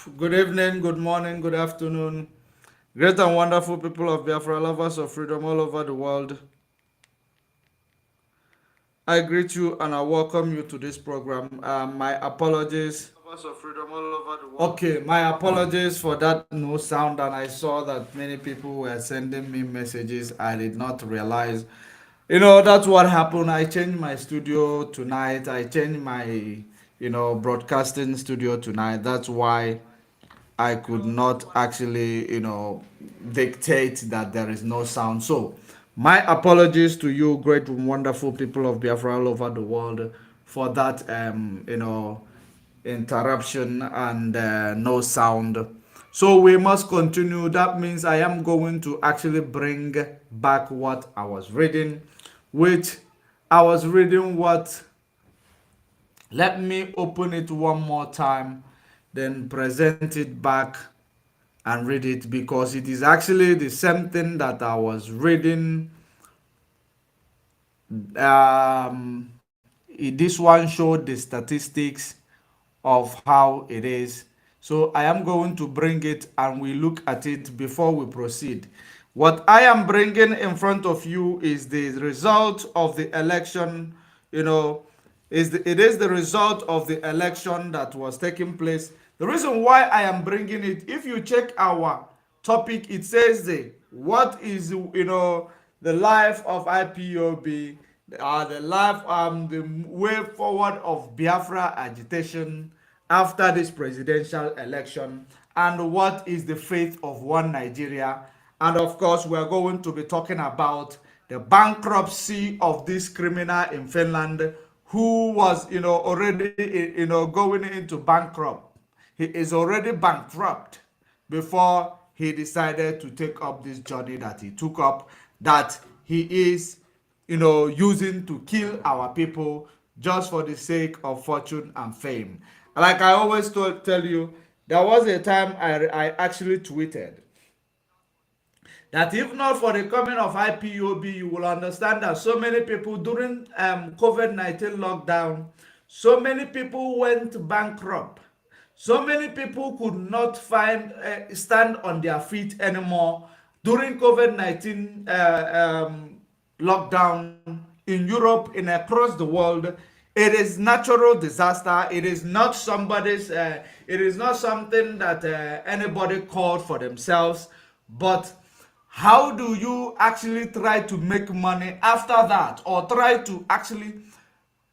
Good evening, good morning, good afternoon. Great and wonderful people of Biafra, lovers of freedom all over the world. I greet you and I welcome you to this program. My apologies. Lovers of freedom all over the world. Okay, my apologies for that no sound, and I saw that many people were sending me messages. I did not realize. That's what happened. I changed my studio tonight. I changed my, broadcasting studio tonight. That's why I could not actually, dictate that there is no sound. So, my apologies to you, great and wonderful people of Biafra all over the world, for that, interruption and no sound. So, we must continue. That means I am going to actually bring back what I was reading, which I was reading what let me open it one more time, then present it back and read it because it is actually the same thing that I was reading. This one showed the statistics of how it is. So I am going to bring it and we look at it before we proceed. What I am bringing in front of you is the result of the election. You know, it is the result of the election that was taking place. The reason why I am bringing it, if you check our topic, it says what is the life of IPOB, the life the way forward of Biafra agitation after this presidential election, and what is the fate of one Nigeria. And of course, we are going to be talking about the bankruptcy of this criminal in Finland who was already going into bankrupt. He is already bankrupt before he decided to take up this journey that he took up, that he is using to kill our people just for the sake of fortune and fame. Like I always tell you, there was a time I actually tweeted that if not for the coming of IPOB, you will understand that so many people during COVID-19 lockdown, so many people went bankrupt. So many people could not stand on their feet anymore during COVID-19 lockdown in Europe, in across the world. It is natural disaster. It is not it is not something that anybody called for themselves. But how do you actually try to make money after that, or try to actually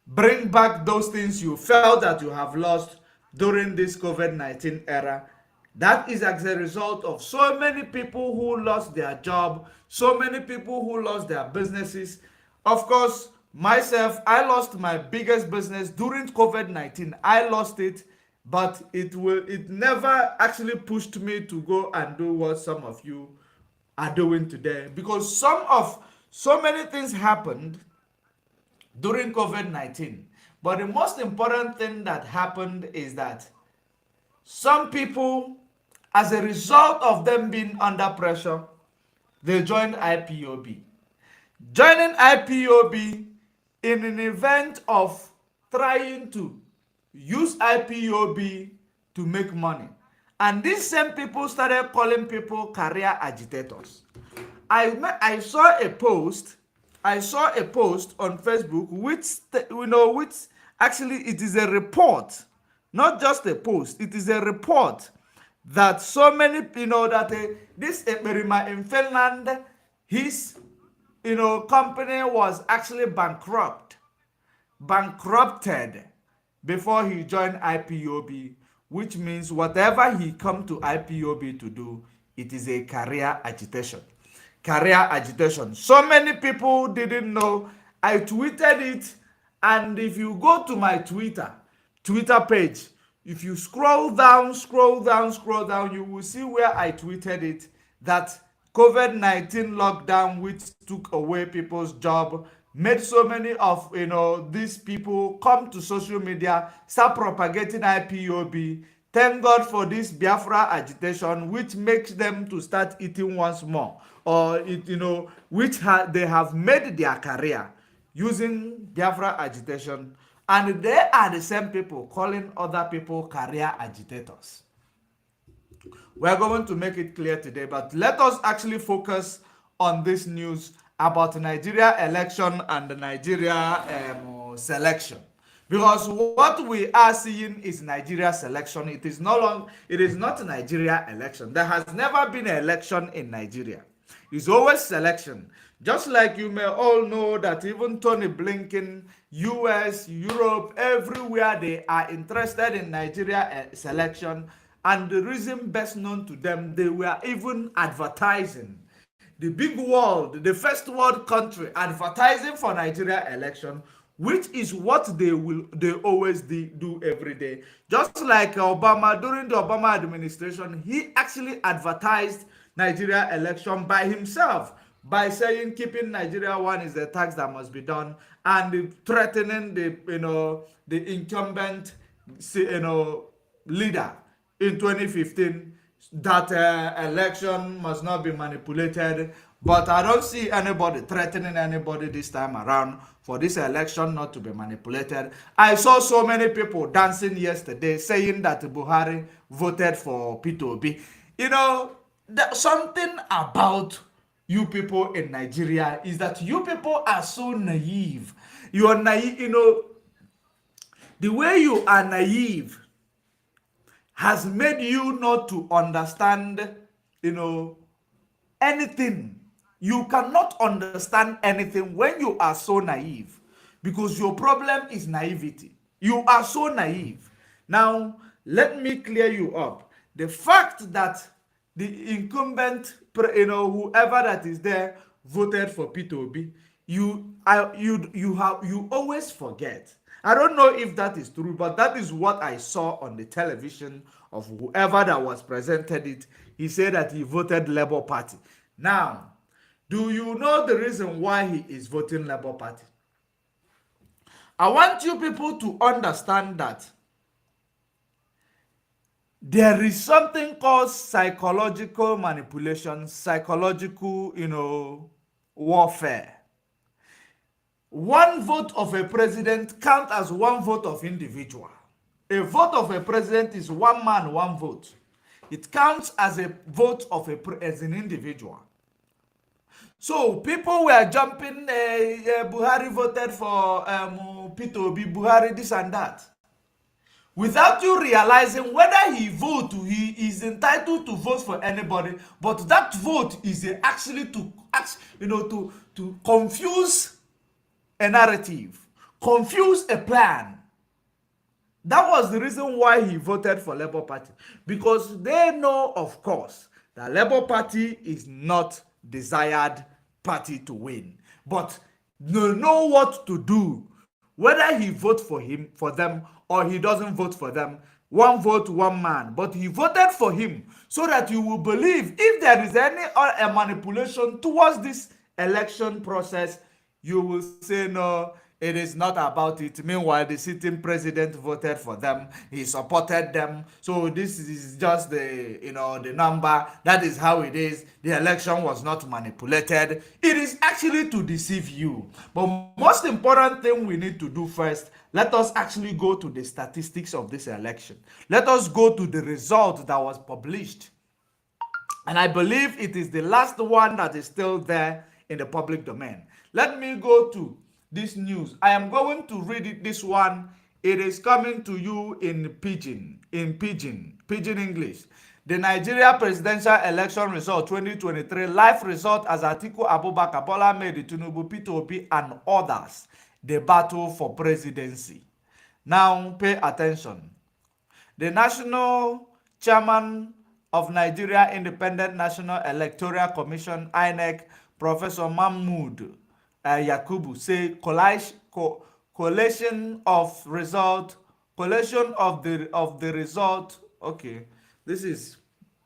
bring back those things you felt that you have lost during this COVID-19 era? That is as a result of so many people who lost their job, so many people who lost their businesses. Of course, myself, I lost my biggest business during COVID-19. I lost it, but it never actually pushed me to go and do what some of you are doing today, because so many things happened during COVID-19. But the most important thing that happened is that some people, as a result of them being under pressure, they joined IPOB. Joining IPOB in an event of trying to use IPOB to make money. And these same people started calling people career agitators. I saw a post. I saw a post on Facebook which actually it is a report, not just a post. It is a report that so many that this Emerima in Finland, his company was actually bankrupted before he joined IPOB, which means whatever he come to IPOB to do, it is a career agitation. Career agitation. So many people didn't know. I tweeted it, and if you go to my Twitter page, if you scroll down, you will see where I tweeted it, that COVID-19 lockdown, which took away people's job, made so many of these people come to social media, start propagating IPOB. Thank God for this Biafra agitation, which makes them to start eating once more, or they have made their career using Biafra agitation, and they are the same people calling other people career agitators. We're going to make it clear today, but let us actually focus on this news about Nigeria election and the Nigeria selection. Because what we are seeing is Nigeria selection. It is no long, it is not Nigeria election. There has never been an election in Nigeria. It's always selection. Just like you may all know that even Tony Blinken, US, Europe, everywhere they are interested in Nigeria selection. And the reason best known to them, they were even advertising. The big world, the first world country advertising for Nigeria election, which is what they always do every day. Just like Obama, during the Obama administration, he actually advertised Nigeria election by himself by saying keeping Nigeria one is the tax that must be done, and threatening the incumbent leader in 2015 that election must not be manipulated. But I don't see anybody threatening anybody this time around for this election not to be manipulated. I saw so many people dancing yesterday saying that Buhari voted for P2B. You know, something about you people in Nigeria is that you people are so naive. You are naive, the way you are naive has made you not to understand, anything. You cannot understand anything when you are so naive, because your problem is naivety. You are so naive. Now, let me clear you up. The fact that the incumbent, whoever that is there, voted for P2B, you always forget. I don't know if that is true, but that is what I saw on the television of whoever that was presented it. He said that he voted Labour Party. Now, do you know the reason why he is voting Labour Party? I want you people to understand that there is something called psychological manipulation, psychological, warfare. One vote of a president counts as one vote of individual. A vote of a president is one man, one vote. It counts as a vote of as an individual. So people were jumping, Buhari voted for P2B, Buhari this and that. Without you realizing whether he is entitled to vote for anybody, but that vote is actually to confuse a narrative, confuse a plan. That was the reason why he voted for Labour Party, because they know, of course, that Labour Party is not desired party to win, but they know what to do, whether he votes for them or he doesn't vote for them. One vote, one man. But he voted for him so that you will believe if there is any manipulation towards this election process, you will say no, it is not about it. Meanwhile, the sitting president voted for them. He supported them. So this is just the number. That is how it is. The election was not manipulated. It is actually to deceive you. But most important thing we need to do first, let us actually go to the statistics of this election. Let us go to the result that was published. And I believe it is the last one that is still there in the public domain. Let me go to this news. I am going to read it, this one. It is coming to you in pidgin English. The Nigeria presidential election result 2023 live result as Atiku Abubakar, Bola Ahmed Tinubu, P2B and others. The battle for presidency. Now pay attention. The national chairman of Nigeria Independent National Electoral Commission (INEC), Professor Mahmood Yakubu, say collation of the result. Okay, this is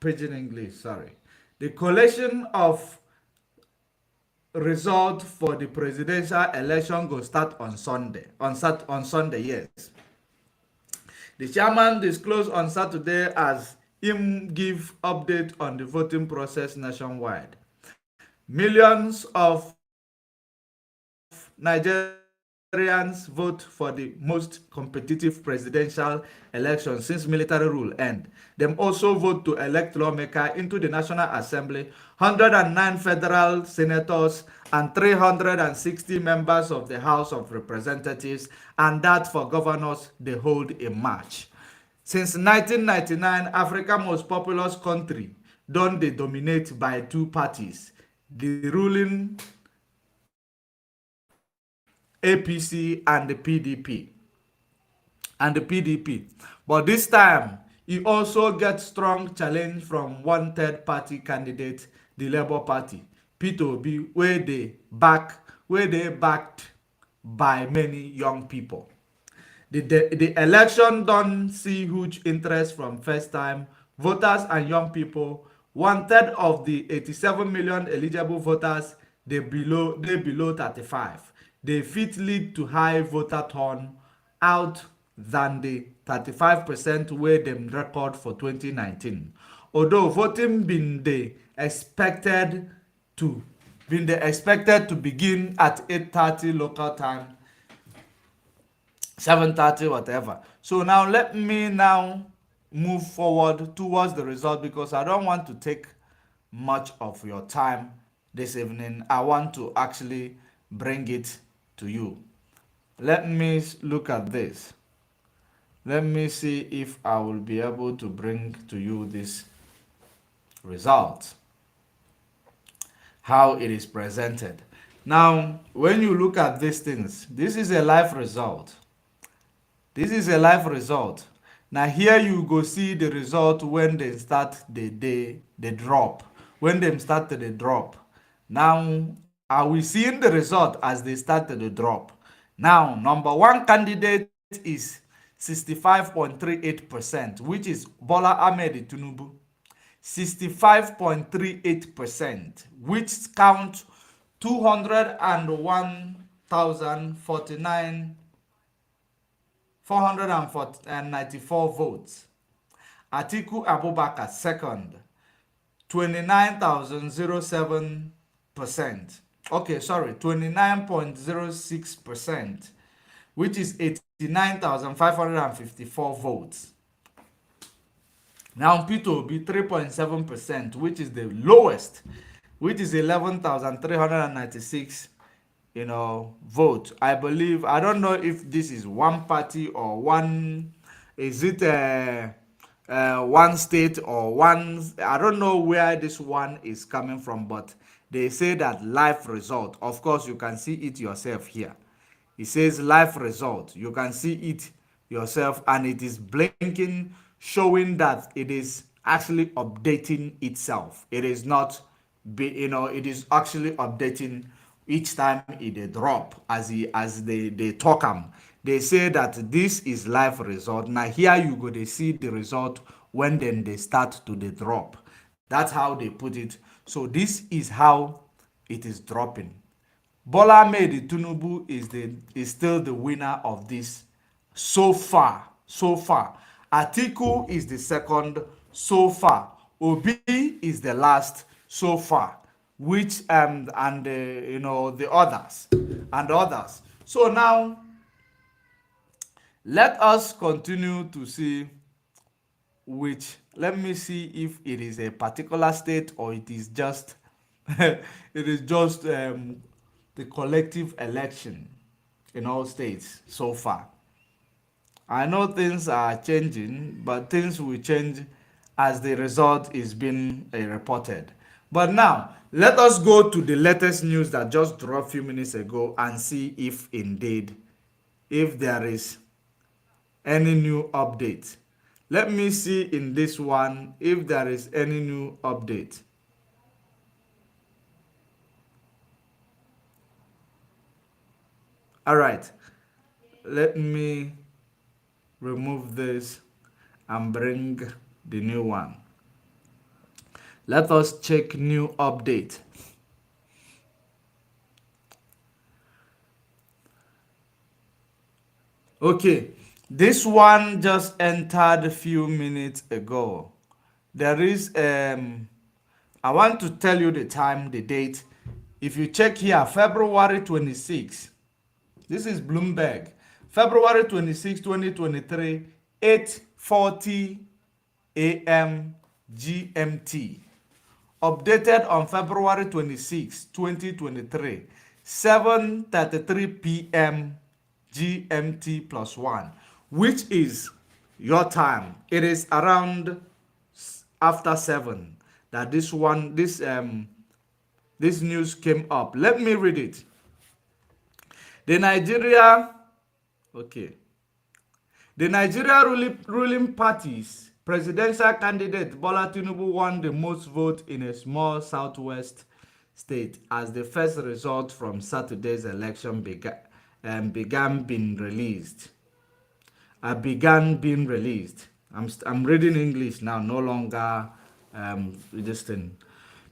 pidgin English. Sorry, the collation of result for the presidential election go start on Sunday. On Sunday, yes. The chairman disclosed on Saturday as him give update on the voting process nationwide. Millions of Nigerians Nigerians vote for the most competitive presidential election since military rule end. Them also vote to elect lawmaker into the National Assembly, 109 federal senators and 360 members of the House of Representatives, and that for governors they hold in March. Since 1999, Africa's most populous country don dey dominate by two parties, the ruling APC and the PDP. But this time, e also get strong challenge from one third party candidate, the Labour Party, Peter Obi, wey dey backed by many young people. The election don see huge interest from first-time voters and young people. One third of the 87 million eligible voters dey below 35. They fit lead to high voter turnout than the 35% wey dem record for 2019. Although voting been dey expected to begin at 8:30 local time, 7:30 whatever. So now let me now move forward towards the result, because I don't want to take much of your time this evening. I want to actually bring it to you. Let me look at this. Let me see if I will be able to bring to you this result, how it is presented. Now, when you look at these things, this is a live result. This is a live result. Now here you go see the result when they start the drop. When they start the drop. Now, are we seeing the result as they start the drop? Now, number one candidate is 65.38%, which is Bola Ahmed Tinubu. 65.38%, which counts 201,494 votes. Atiku Abubakar second, 29,007%. Okay, sorry, 29.06%, which is 89,554 votes. Now Peter Obi 3.7%, which is the lowest, which is 11,396 vote. I believe, I don't know if this is one party or one, is it one state or one, I don't know where this one is coming from, but they say that live result. Of course, you can see it yourself here. It says live result. You can see it yourself, and it is blinking, showing that it is actually updating itself. It is not, it is actually updating each time it drop as they talk them. They say that this is live result. Now here you go, they see the result when then they start to the drop. That's how they put it. So this is how it is dropping. Bola Ahmed Tinubu is still the winner of this so far. Atiku is the second so far. Obi is the last so far, which the others. So now let us continue to see which, let me see if it is a particular state or it is just the collective election in all states so far. I know things are changing, but things will change as the result is being reported. But now, let us go to the latest news that just dropped a few minutes ago and see if indeed, if there is any new update. Let me see in this one if there is any new update. All right, let me remove this and bring the new one. Let us check new update. Okay, this one just entered a few minutes ago. There is I want to tell you the time, the date. If you check here, February 26, This is Bloomberg. February 26, 2023, 8:40 a.m. GMT. Updated on February 26, 2023, 7:33 p.m. GMT plus 1, which is your time. It is around after 7 that this news came up. Let me read it. The Nigeria okay. The Nigeria ruling party's presidential candidate Bola Tinubu won the most votes in a small southwest state as the first result from Saturday's election began being released. I'm reading English now, no longer this thing.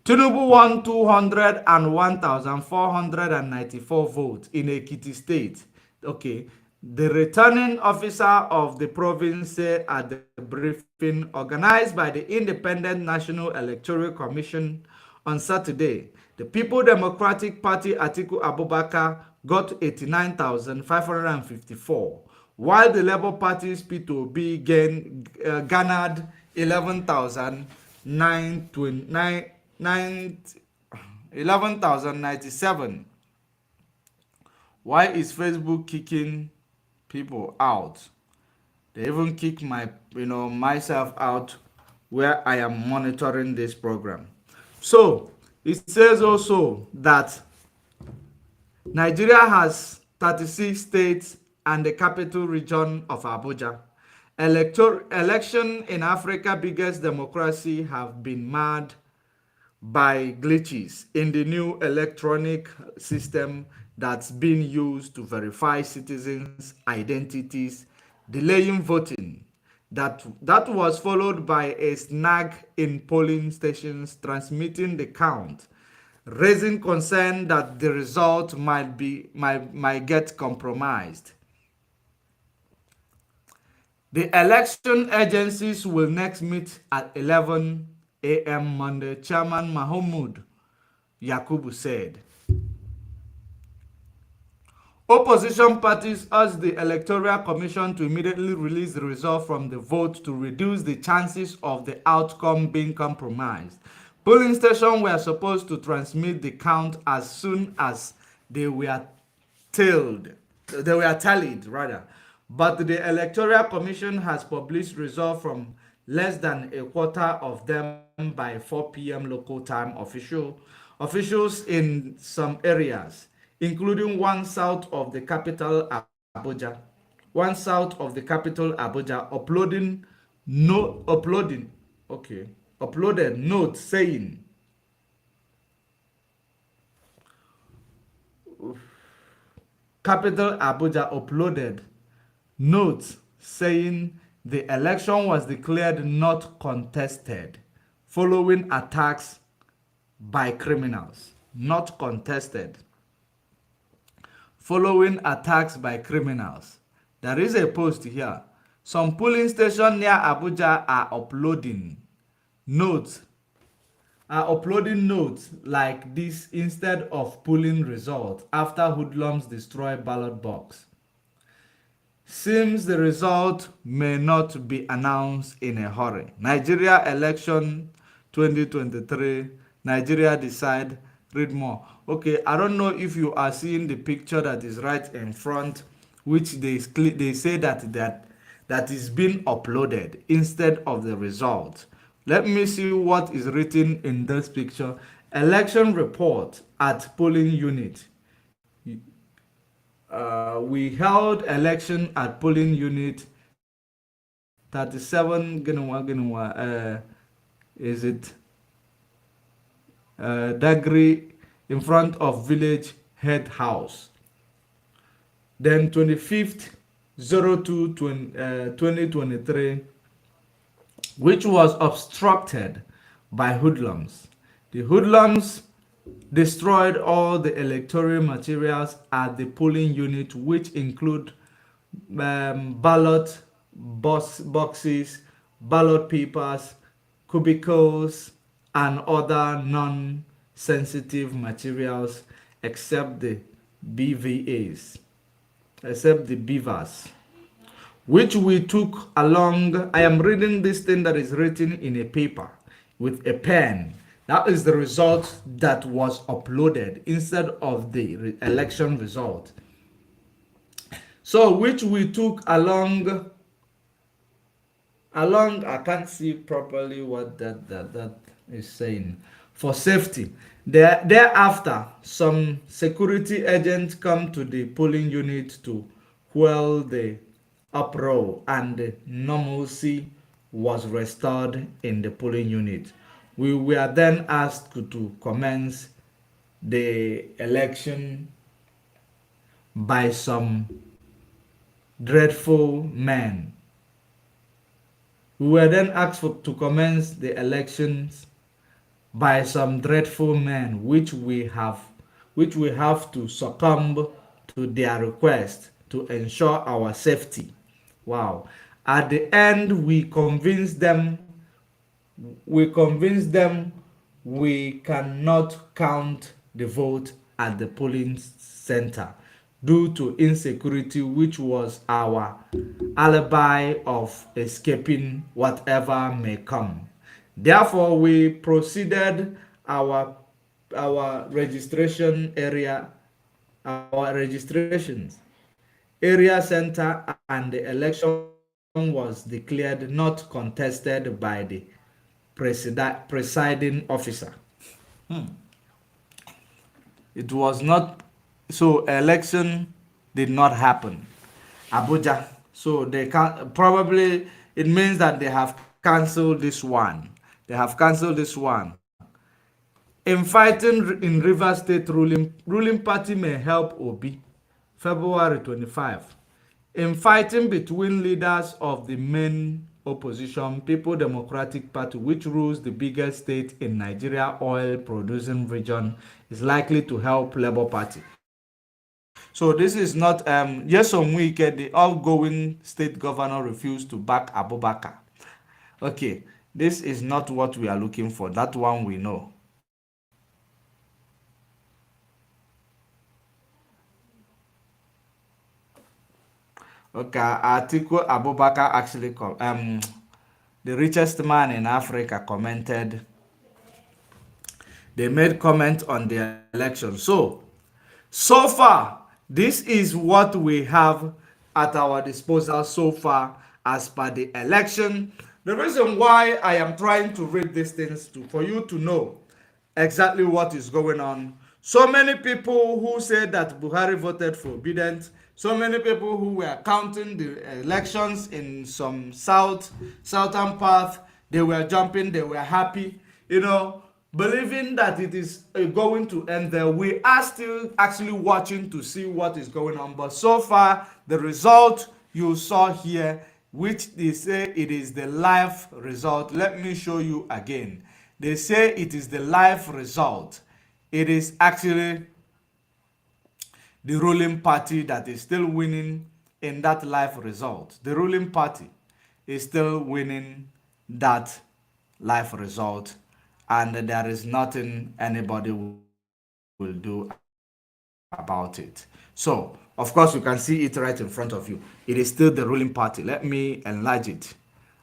Tinubu won 201,494 votes in Ekiti State. Okay. The returning officer of the province said at the briefing organized by the Independent National Electoral Commission on Saturday, the People Democratic Party Atiku Abubakar got 89,554, while the Labour Party's P2B garnered 11,097. Why is Facebook kicking people out? They even kick myself out where I am monitoring this program. So it says also that Nigeria has 36 states and the capital region of Abuja. Election in Africa's biggest democracy have been marred by glitches in the new electronic system that's being used to verify citizens' identities, delaying voting. That was followed by a snag in polling stations transmitting the count, raising concern that the result might get compromised. The election agencies will next meet at 11 a.m. Monday, Chairman Mahmoud Yakubu said. Opposition parties urged the Electoral Commission to immediately release the result from the vote to reduce the chances of the outcome being compromised. Polling stations were supposed to transmit the count as soon as they were tallied, but the Electoral Commission has published results from less than a quarter of them by 4 p.m. local time. Officials in some areas, including one south of the capital Abuja, uploaded note saying Capital Abuja uploaded notes saying the election was declared not contested following attacks by criminals. Not contested following attacks by criminals. There is a post here. Some polling stations near Abuja are uploading notes like this instead of polling results after hoodlums destroy ballot box. Seems the result may not be announced in a hurry. Nigeria election 2023. Nigeria decide. Read more. Okay, I don't know if you are seeing the picture that is right in front, which they say that is being uploaded instead of the result. Let me see what is written in this picture. Election report at polling unit. We held election at polling unit 37 is it Dagri in front of village head house. Then 25th 02 2023, which was obstructed by hoodlums. The hoodlums destroyed all the electoral materials at the polling unit, which include ballot boxes, ballot papers, cubicles, and other non-sensitive materials except the BVAs. except the beavers, which we took along. I am reading this thing that is written in a paper with a pen. That is the result that was uploaded instead of the election result. So, which we took along, I can't see properly what that is saying. For safety. Thereafter, some security agents come to the polling unit to quell the uproar, and normalcy was restored in the polling unit. We were then asked to commence the election by some dreadful men. We were then asked to commence the elections by some dreadful men, which we have to succumb to their request to ensure our safety. Wow. At the end, we convinced them we cannot count the vote at the polling center due to insecurity, which was our alibi of escaping whatever may come. Therefore, we proceeded our registration area, our registrations area center, and the election was declared not contested by the presiding officer. It was not, so election did not happen. Abuja. So they can probably, it means that they have cancelled this one. They have cancelled this one. In fighting in River State, ruling party may help Obi. February 25. In fighting between leaders of the main opposition, People Democratic Party, which rules the biggest state in Nigeria oil producing region, is likely to help Labour Party. So this is not, Nyesom Wike, the outgoing state governor, refused to back Abubakar. Okay, this is not what we are looking for. That one we know. Okay, Atiku Abubakar actually, the richest man in Africa, commented. They made comment on the election. So far, this is what we have at our disposal so far as per the election. The reason why I am trying to read these things for you to know exactly what is going on. So many people who said that Buhari voted for obedience, so many people who were counting the elections in some southern path, they were jumping, they were happy, believing that it is going to end there. We are still actually watching to see what is going on. But so far, the result you saw here, which they say it is the live result. Let me show you again. They say it is the live result. It is actually the ruling party that is still winning in that live result. The ruling party is still winning that live result, and there is nothing anybody will do about it. So, of course, you can see it right in front of you. It is still the ruling party. Let me enlarge it.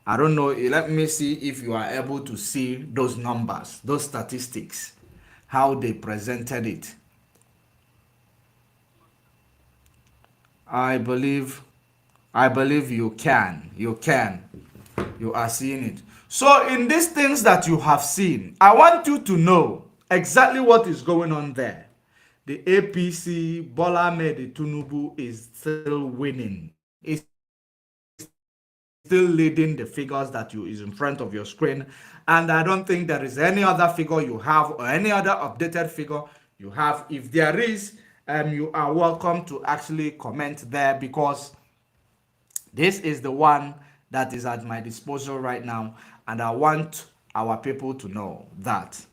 I don't know. Let me see if you are able to see those numbers, those statistics, how they presented it. I believe you can. You are seeing it. So in these things that you have seen, I want you to know exactly what is going on there. The APC, Bola Ahmed Tinubu, is still winning. It's still leading the figures that is in front of your screen. And I don't think there is any other figure you have or any other updated figure you have. If there is, you are welcome to actually comment there, because this is the one that is at my disposal right now, and I want our people to know that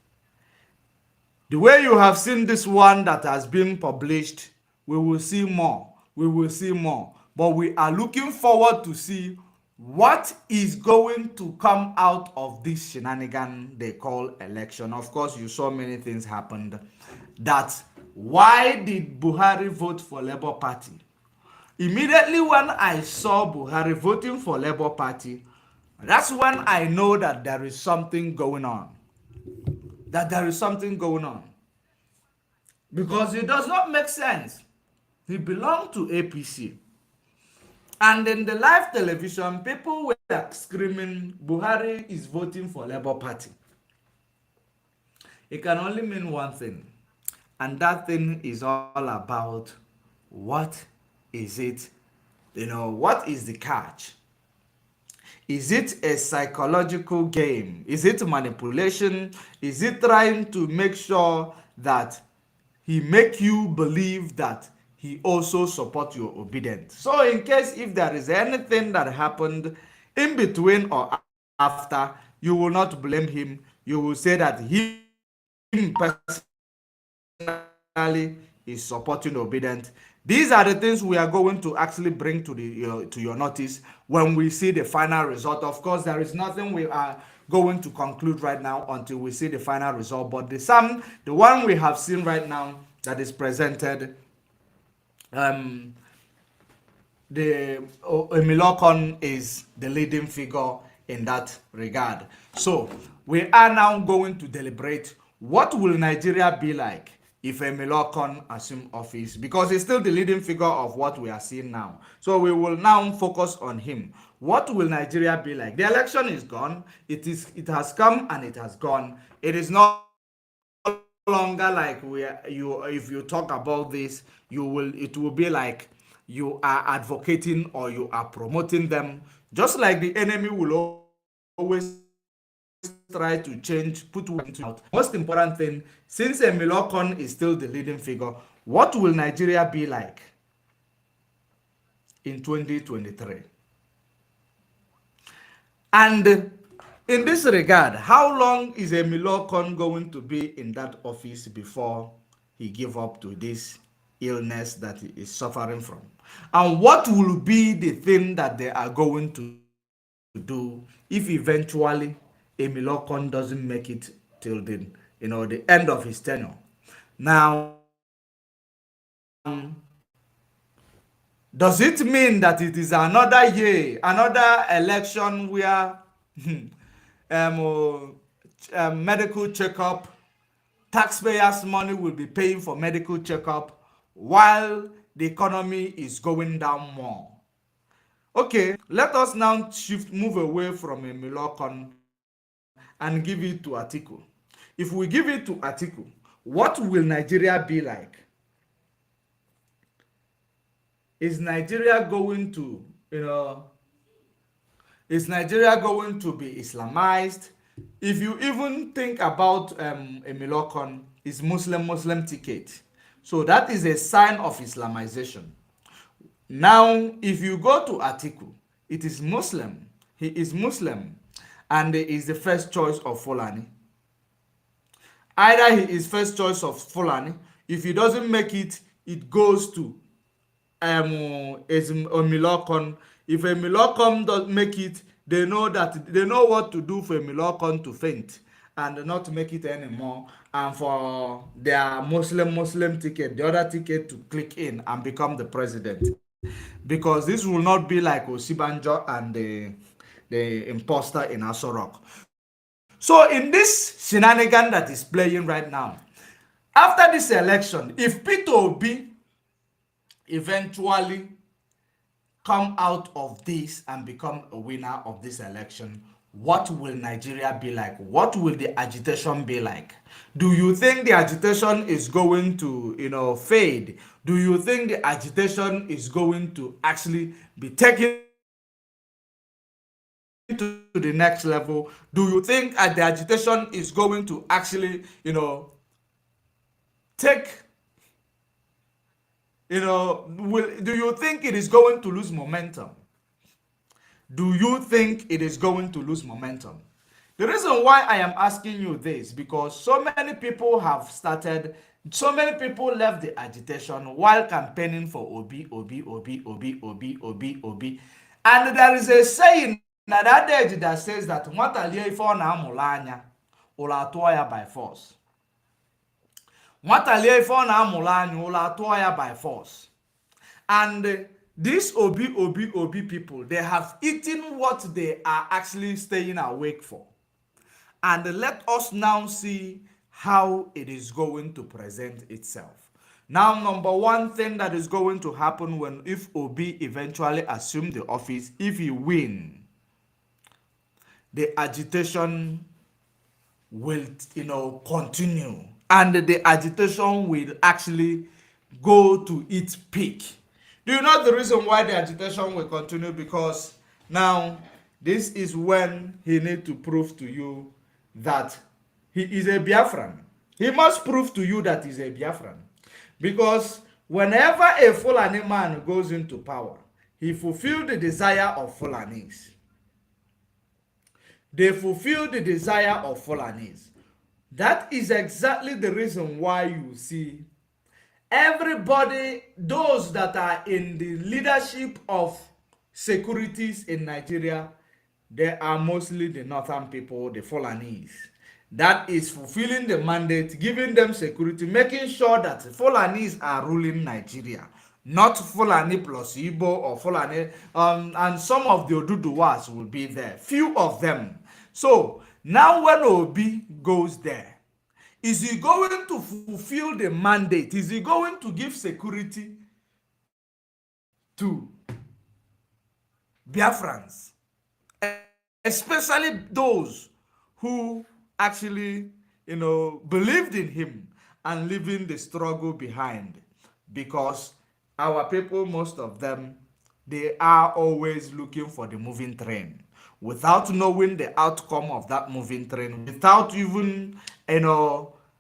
the way you have seen this one that has been published, we will see more. We will see more. But we are looking forward to see what is going to come out of this shenanigan they call election. Of course, you saw many things happened. That why did Buhari vote for Labour Party? Immediately when I saw Buhari voting for Labour Party, that's when I know that there is something going on. That there is something going on. Because it does not make sense. He belonged to APC. And in the live television, people were screaming, Buhari is voting for Labour Party. It can only mean one thing. And that thing is all about what is it? What is the catch? Is it a psychological game? Is it manipulation? Is it trying to make sure that he make you believe that he also support your obedience? So in case if there is anything that happened in between or after, you will not blame him. You will say that him personally is supporting obedience. These are the things we are going to actually bring to your notice when we see the final result. Of course, there is nothing we are going to conclude right now until we see the final result. But the one we have seen right now that is presented, the Emilokon is the leading figure in that regard. So we are now going to deliberate what will Nigeria be like if Emilokon assume office, because he's still the leading figure of what we are seeing now. So we will now focus on him. What will Nigeria be like? The election is gone. It has come and it has gone. It is no longer like if you talk about this, it will be like you are advocating or you are promoting them, just like the enemy will always try to change, put one out. Most important thing, since Emilokon is still the leading figure, what will Nigeria be like in 2023? And in this regard, how long is Emilokon going to be in that office before he give up to this illness that he is suffering from? And what will be the thing that they are going to do if eventually Emilokon doesn't make it till the end of his tenure? Now, does it mean that it is another year, another election where medical checkup, taxpayers' money will be paying for medical checkup while the economy is going down more? Okay, let us now move away from Emilokon and give it to Atiku. If we give it to Atiku, what will Nigeria be like? Is Nigeria going to, is Nigeria going to be Islamized? If you even think about Emilokon, is Muslim ticket. So that is a sign of Islamization. Now, if you go to Atiku, it is Muslim. He is Muslim and he is the first choice of Fulani. Either he is first choice of Fulani. If he doesn't make it, it goes to Emilokon. If Emilokon does make it, they know what to do for Emilokon to faint and not make it anymore, and for their Muslim ticket, the other ticket, to click in and become the president. Because this will not be like Osibanjo and the imposter in Aso Rock. So in this shenanigan that is playing right now, after this election, if Peter Obi eventually come out of this and become a winner of this election, what will Nigeria be like? What will the agitation be like? Do you think the agitation is going to, fade? Do you think the agitation is going to actually be taken to the next level? Do you think the agitation is going to actually, take, do you think it is going to lose momentum? Do you think it is going to lose momentum? The reason why I am asking you this, because so many people left the agitation while campaigning for Obi. And there is a saying that says that nwata ife ọ na-amụrụ anya ụlọ atụọ ya by force. Nwata ife ọ na-amụrụ anya ụlọ atụọ ya by force. And these Obi people, they have eaten what they are actually staying awake for. And let us now see how it is going to present itself. Now, number one thing that is going to happen if Obi eventually assume the office, if he win, the agitation will, continue, and the agitation will actually go to its peak. Do you know the reason why the agitation will continue? Because now this is when he need to prove to you that he is a Biafran. He must prove to you that he's a Biafran. Because whenever a Fulani man goes into power, he fulfills the desire of Fulanis. They fulfill the desire of Fulanis. That is exactly the reason why you see everybody, those that are in the leadership of securities in Nigeria, they are mostly the northern people, the Fulanis. That is fulfilling the mandate, giving them security, making sure that Fulanis are ruling Nigeria, not Fulani plus Igbo or Fulani, and some of the Oduduwas will be there, few of them. So now when Obi goes there, is he going to fulfill the mandate? Is he going to give security to Biafrans, especially those who actually, believed in him and leaving the struggle behind? Because our people, most of them, they are always looking for the moving train without knowing the outcome of that moving train, without even,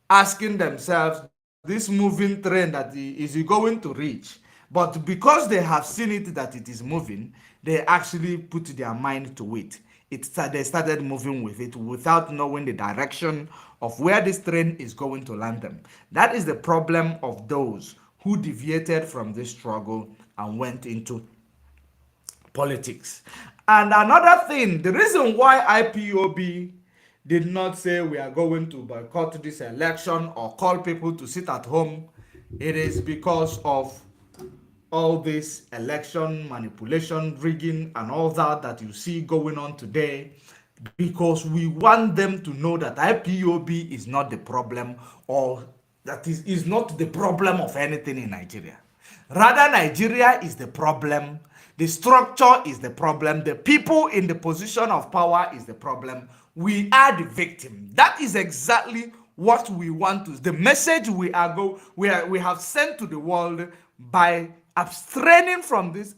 asking themselves, this moving train, that is he going to reach? But because they have seen it that it is moving, they actually put their mind to it. They started moving with it without knowing the direction of where this train is going to land them. That is the problem of those who deviated from this struggle and went into politics. And another thing, the reason why IPOB did not say we are going to boycott this election or call people to sit at home, it is because of all this election manipulation, rigging, and all that you see going on today, because we want them to know that IPOB is not the problem, or that is not the problem of anything in Nigeria. Rather, Nigeria is the problem. The structure is the problem. The people in the position of power is the problem. We are the victim. That is exactly what we want to. The message we have sent to the world by abstraining from this,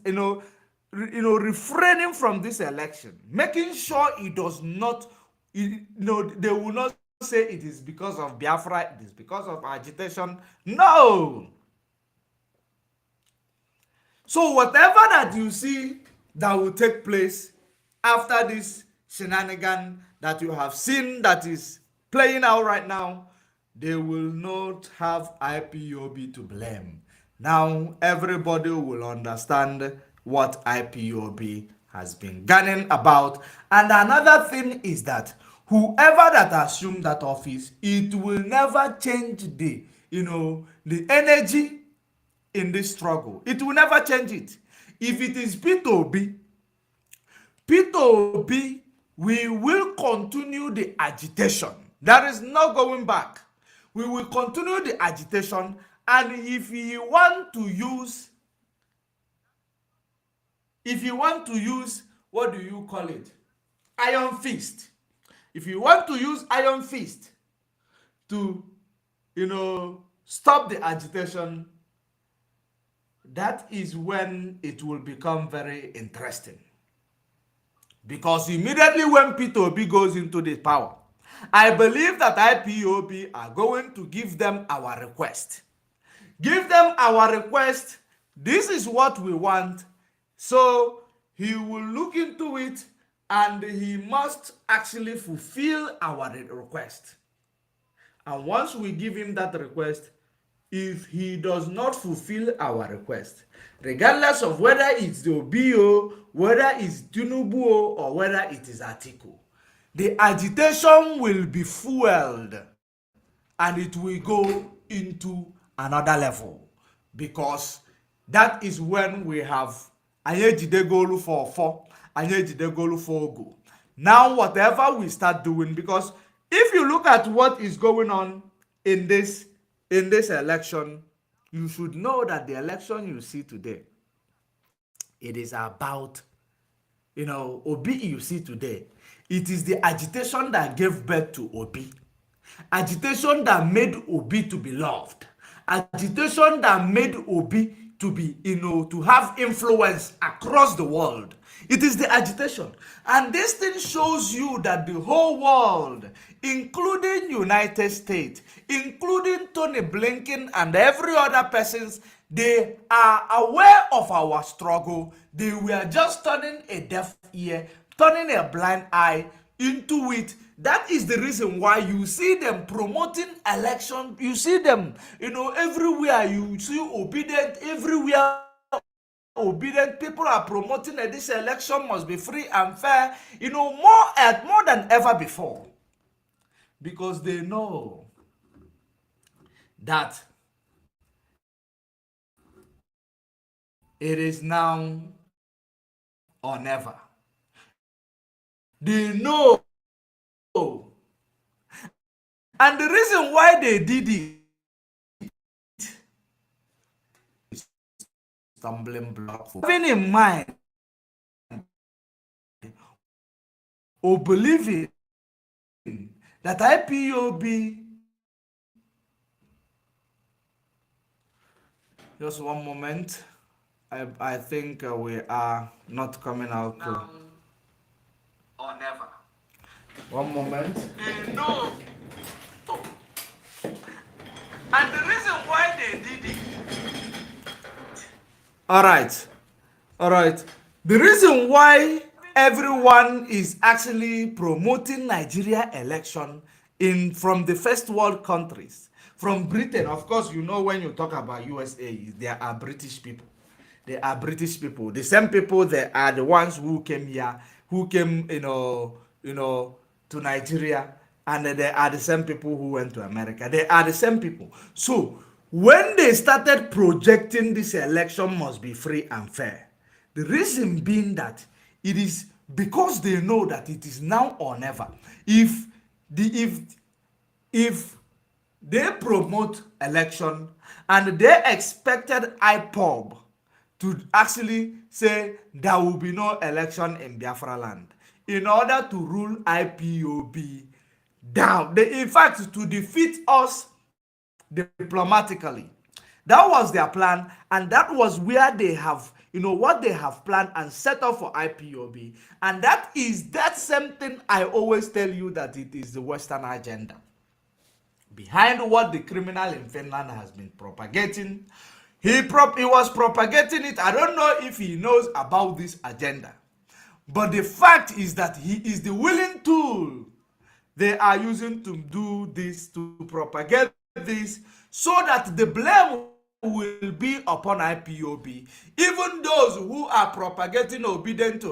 refraining from this election, making sure it does not, they will not say it is because of Biafra, it is because of agitation. No. So whatever that you see that will take place after this shenanigan that you have seen that is playing out right now, they will not have IPOB to blame. Now everybody will understand what IPOB has been gunning about. And another thing is that whoever that assumed that office, it will never change the energy in this struggle. It will never change it. If it is P2B, we will continue the agitation. There is no going back. We will continue the agitation, and if you want to use, what do you call it? Iron fist. If you want to use iron fist to, stop the agitation, that is when it will become very interesting. Because immediately when P2B goes into the power, I believe that IPOB are going to give them our request. Give them our request. This is what we want. So he will look into it, and he must actually fulfill our request. And once we give him that request, if he does not fulfill our request, regardless of whether it's the Obio, whether it's Tinubu, or whether it is Atiku, the agitation will be fueled, and it will go into another level, because that is when we have anyị ejidegolu for 4, anyị ejidegolu for ogo. Now whatever we start doing, because if you look at what is going on in this election, you should know that the election you see today, it is about, Obi you see today. It is the agitation that gave birth to Obi. Agitation that made Obi to be loved. Agitation that made Obi to be, to have influence across the world. It is the agitation. And this thing shows you that the whole world, including United States, including Tony Blinken and every other persons, they are aware of our struggle. They were just turning a deaf ear, turning a blind eye into it. That is the reason why you see them promoting election. You see them, everywhere. You see obedient everywhere. Obedient people are promoting that this election must be free and fair, more than ever before, because they know that it is now or never. They know. And the reason why they did it is stumbling block for having in mind or believing that IPOB. Just one moment. I think we are not coming out now or never. One moment. No. And the reason why they did it. All right. The reason why everyone is actually promoting Nigeria election from the first world countries, from Britain. Of course, when you talk about USA, there are British people. They are British people. The same people, they are the ones who came here, who came, to Nigeria, and they are the same people who went to America. They are the same people. So when they started projecting this election must be free and fair, the reason being that it is because they know that it is now or never. If they promote election and they expected IPOB to actually say there will be no election in Biafra land in order to rule IPOB down. In fact, to defeat us diplomatically. That was their plan, and that was where they have, what they have planned and set up for IPOB. And that is that same thing I always tell you, that it is the Western agenda behind what the criminal in Finland has been propagating. He was propagating it. I don't know if he knows about this agenda. But the fact is that he is the willing tool they are using to do this, to propagate this, so that the blame will be upon IPOB. Even those who are propagating obedient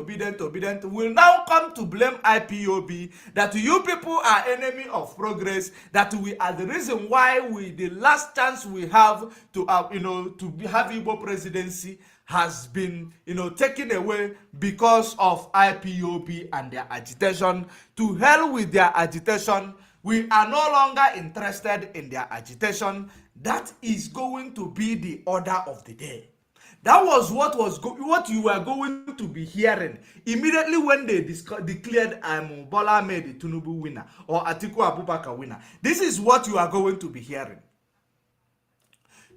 will now come to blame IPOB, that you people are enemy of progress, that we are the reason why the last chance we have to have Igbo presidency has been taken away because of IPOB and their agitation. To hell with their agitation. We are no longer interested in their agitation. That is going to be the order of the day. That was what you were going to be hearing immediately when they declared Bola Ahmed Tinubu winner or Atiku Abubakar winner. This is what you are going to be hearing.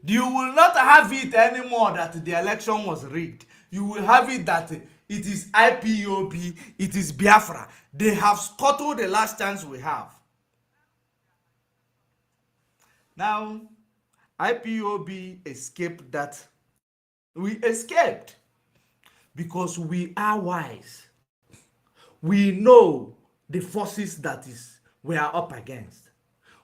You will not have it anymore that the election was rigged. You will have it that it is IPOB, it is Biafra. They have scuttled the last chance we have. Now, IPOB escaped that. We escaped because we are wise. We know the forces that we are up against.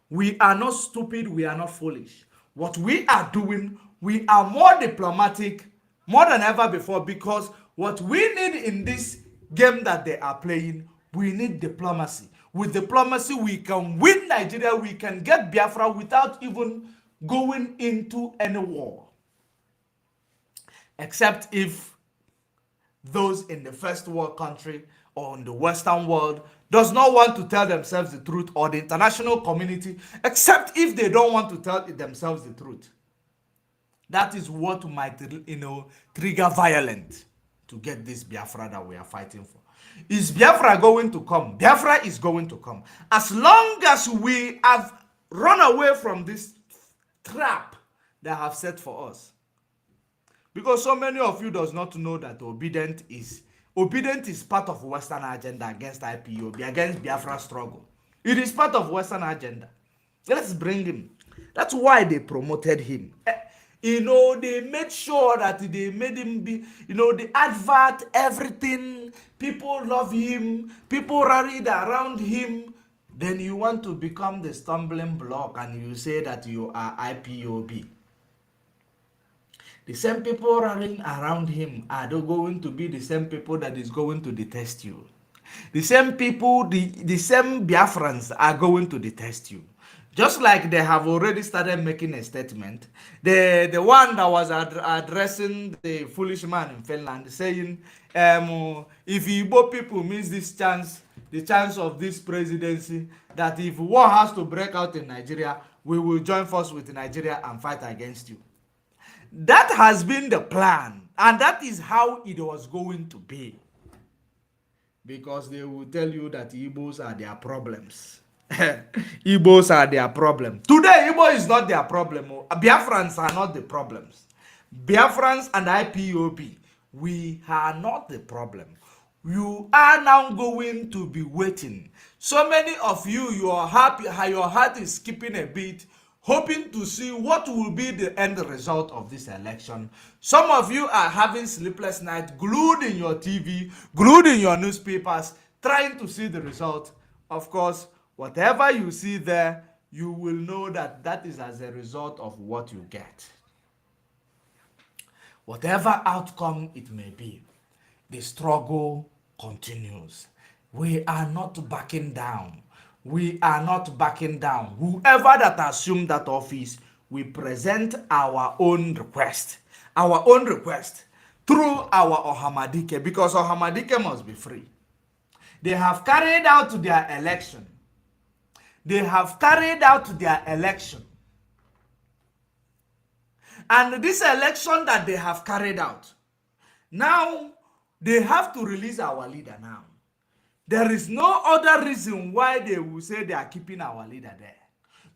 We are not stupid, we are not foolish. What we are doing, we are more diplomatic, more than ever before, because what we need in this game that they are playing, we need diplomacy. With diplomacy, we can win Nigeria, we can get Biafra without even going into any war. Except if those in the first world country or in the Western world does not want to tell themselves the truth, or the international community, except if they don't want to tell themselves the truth. That is what might, trigger violence to get this Biafra that we are fighting for. Is Biafra going to come? Biafra is going to come. As long as we have run away from this trap they have set for us. Because so many of you does not know that obedient is part of Western agenda against IPOB, against Biafra struggle. It is part of Western agenda. Let's bring him. That's why they promoted him. They made sure that they made him be, the advert, everything. People love him. People rallied around him. Then you want to become the stumbling block and you say that you are IPOB. The same people running around him are going to be the same people that is going to detest you. The same people, the same Biafrans are going to detest you. Just like they have already started making a statement. The one that was addressing the foolish man in Finland, saying, if Igbo people miss this chance, the chance of this presidency, that if war has to break out in Nigeria, we will join force with Nigeria and fight against you. That has been the plan, and that is how it was going to be. Because they will tell you that Igbos are their problems. Igbos are their problem. Today, Igbo is not their problem. Biafrans are not the problems. Biafrans and IPOB, we are not the problem. You are now going to be waiting. So many of you, you are happy, your heart is skipping a beat, hoping to see what will be the end result of this election. Some of you are having sleepless nights, glued in your TV, glued in your newspapers, trying to see the result. Of course, whatever you see there, you will know that that is as a result of what you get. Whatever outcome it may be, the struggle continues. We are not backing down. We are not backing down. Whoever that assumed that office, we present our own request. Our own request through our Ohamadike, because Ohamadike must be free. They have carried out their election. They have carried out their election. And this election that they have carried out, now they have to release our leader now. There is no other reason why they will say they are keeping our leader there.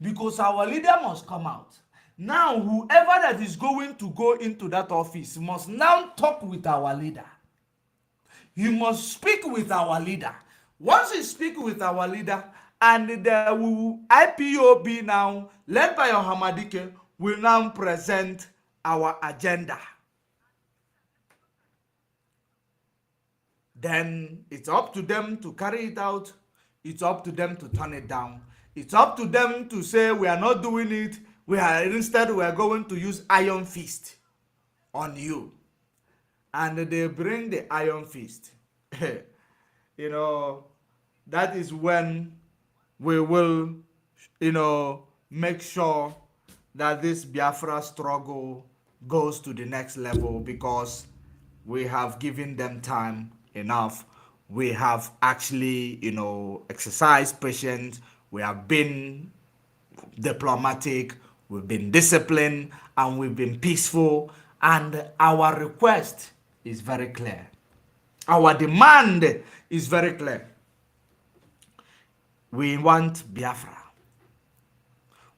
Because our leader must come out. Now, whoever that is going to go into that office must now talk with our leader. He must speak with our leader. Once he speaks with our leader, and the IPOB now, led by Ohamadike, will now present our agenda. Then it's up to them to carry it out. It's up to them to turn it down. It's up to them to say we are not doing it. Instead we are going to use iron fist on you. And they bring the iron fist. That is when we will, make sure that this Biafra struggle goes to the next level, because we have given them time enough. We have actually, exercised patience. We have been diplomatic. We've been disciplined, and we've been peaceful. And our request is very clear. Our demand is very clear. We want Biafra.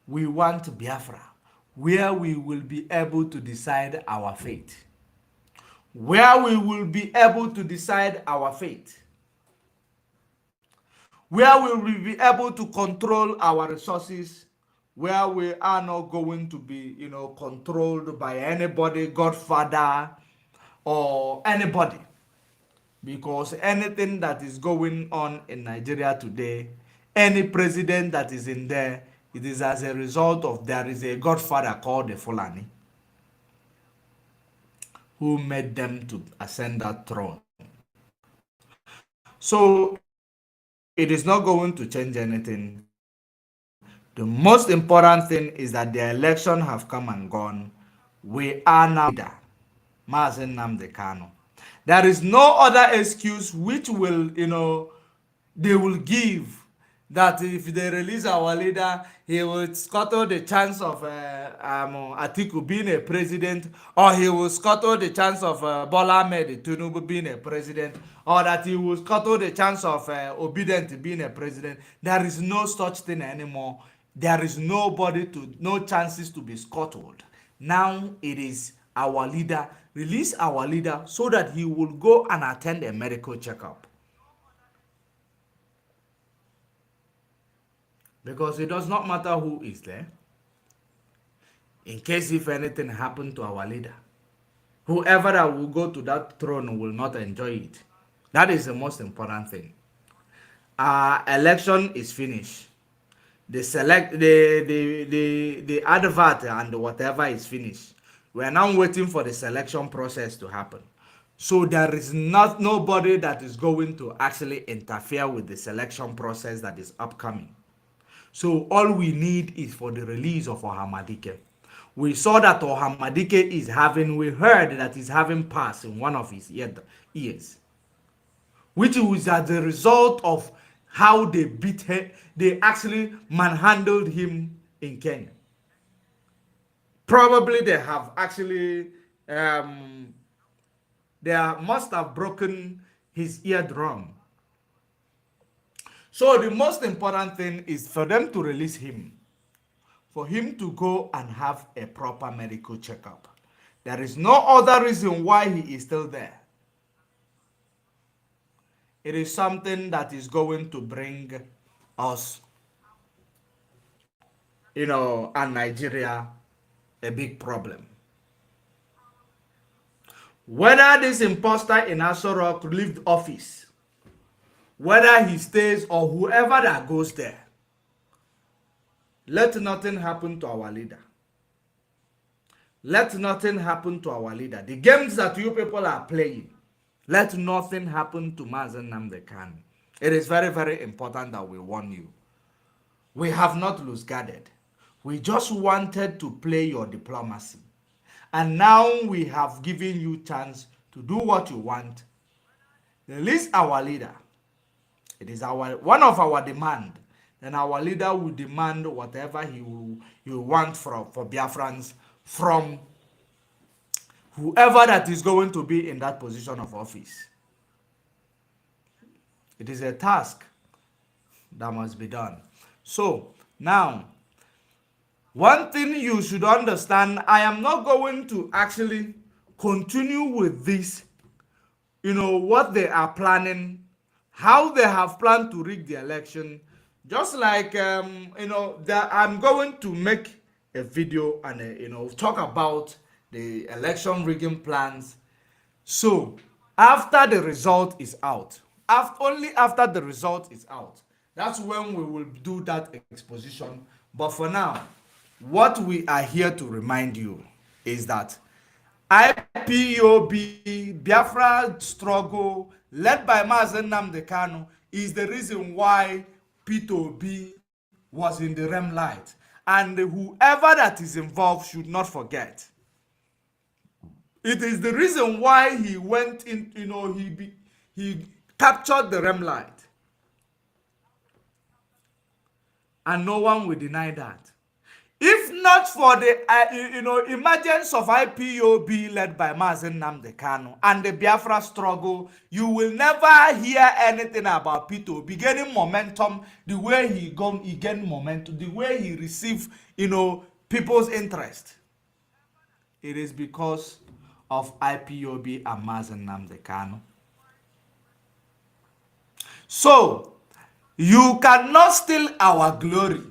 We want Biafra, where we will be able to decide our fate. Where we will be able to decide our fate. Where we will be able to control our resources. Where we are not going to be, controlled by anybody, Godfather, or anybody. Because anything that is going on in Nigeria today, any president that is in there, it is as a result of there is a Godfather called the Fulani who made them to ascend that throne. So it is not going to change anything. The most important thing is that the election have come and gone. We are now leader, Mazen Nnamdi Kanu. There is no other excuse which will, they will give, that if they release our leader, he will scuttle the chance of Atiku being a president, or he will scuttle the chance of Bola Ahmed Tinubu being a president, or that he will scuttle the chance of Obidient being a president. There is no such thing anymore. There is no chances to be scuttled. Now it is our leader. Release our leader so that he will go and attend a medical checkup. Because it does not matter who is there. In case if anything happened to our leader, whoever that will go to that throne will not enjoy it. That is the most important thing. Our election is finished. The advert and whatever is finished. We are now waiting for the selection process to happen. So there is nobody that is going to actually interfere with the selection process that is upcoming. So all we need is for the release of Ohamadike. We saw that Ohamadike we heard that he's having pass in one of his ears. Which was as a result of how they beat him. They actually manhandled him in Kenya. Probably they have actually, they must have broken his eardrum. So the most important thing is for them to release him, for him to go and have a proper medical checkup. There is no other reason why he is still there. It is something that is going to bring us, and Nigeria, a big problem. Whether this imposter in Aso Rock leaves office, whether he stays or whoever that goes there, let nothing happen to our leader. Let nothing happen to our leader. The games that you people are playing, let nothing happen to Mazen Nnamdi Kanu. It is very, very important that we warn you. We have not loose guarded. We just wanted to play your diplomacy. And now we have given you chance to do what you want. Release our leader. It is one of our demand. Then our leader will demand whatever he will want for Biafrans from whoever that is going to be in that position of office. It is a task that must be done. So now, one thing you should understand, I am not going to actually continue with this, what they are planning, how they have planned to rig the election. Just like, that I'm going to make a video and, talk about the election rigging plans. So, after the result is out, only after the result is out, that's when we will do that exposition. But for now, what we are here to remind you is that IPOB, Biafra struggle, led by Mazen Nnamdi Kanu, is the reason why P2B was in the limelight. And whoever that is involved should not forget. It is the reason why he went in, he captured the limelight. And no one will deny that. If not for the emergence of IPOB led by Mazen Nnamdi Kanu and the Biafra struggle, you will never hear anything about P2B gaining momentum the way he gained momentum, the way he received, people's interest. It is because of IPOB and Mazen Nnamdi Kanu. So, you cannot steal our glory.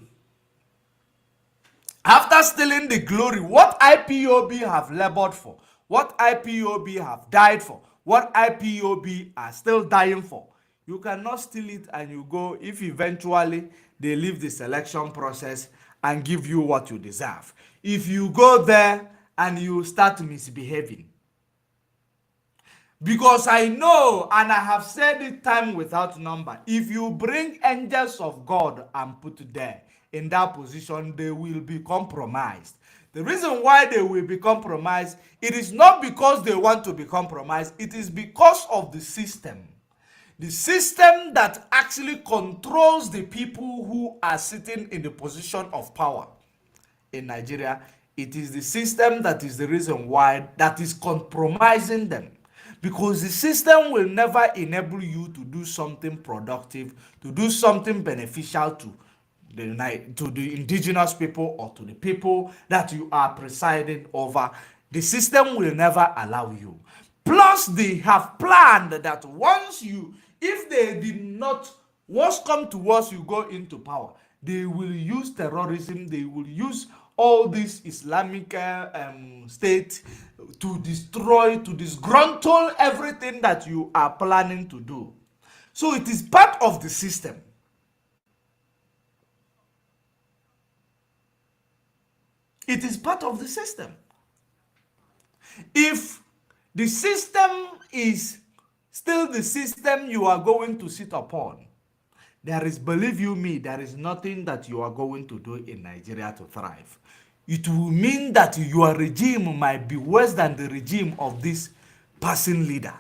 After stealing the glory, what IPOB have labored for, what IPOB have died for, what IPOB are still dying for, you cannot steal it and you go, if eventually they leave the selection process and give you what you deserve. If you go there and you start misbehaving. Because I know, and I have said it time without number, if you bring angels of God and put there, in that position, they will be compromised. The reason why they will be compromised, it is not because they want to be compromised, it is because of the system. The system that actually controls the people who are sitting in the position of power in Nigeria. It is the system that is the reason why that is compromising them. Because the system will never enable you to do something productive, to do something beneficial to the indigenous people or to the people that you are presiding over. The system will never allow you. Plus, they have planned that once you, if they did not, worst come to worst, you go into power, they will use terrorism, they will use all this Islamic state to destroy, to disgruntle everything that you are planning to do. So it is part of the system. It is part of the system. If the system is still the system you are going to sit upon, there is, believe you me, there is nothing that you are going to do in Nigeria to thrive. It will mean that your regime might be worse than the regime of this passing leader.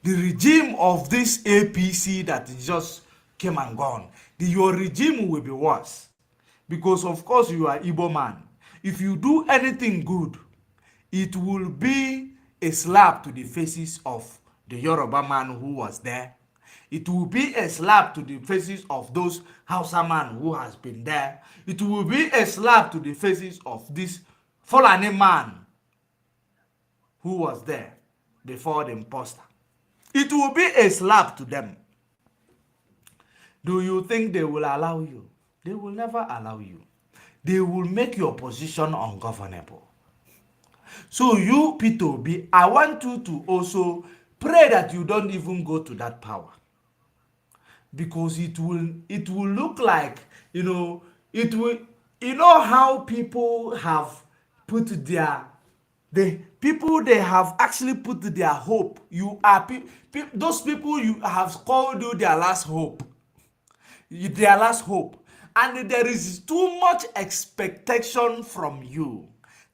The regime of this APC that just came and gone. Your regime will be worse. Because of course you are Igbo man. If you do anything good, it will be a slap to the faces of the Yoruba man who was there. It will be a slap to the faces of those Hausa man who has been there. It will be a slap to the faces of this Fulani man who was there before the imposter. It will be a slap to them. Do you think they will allow you? They will never allow you. They will make your position ungovernable. So you, P2B, I want you to also pray that you don't even go to that power. Because it will look like, it will, how people have put the people they have actually put their hope. You are those people you have called you their last hope. Their last hope. And there is too much expectation from you.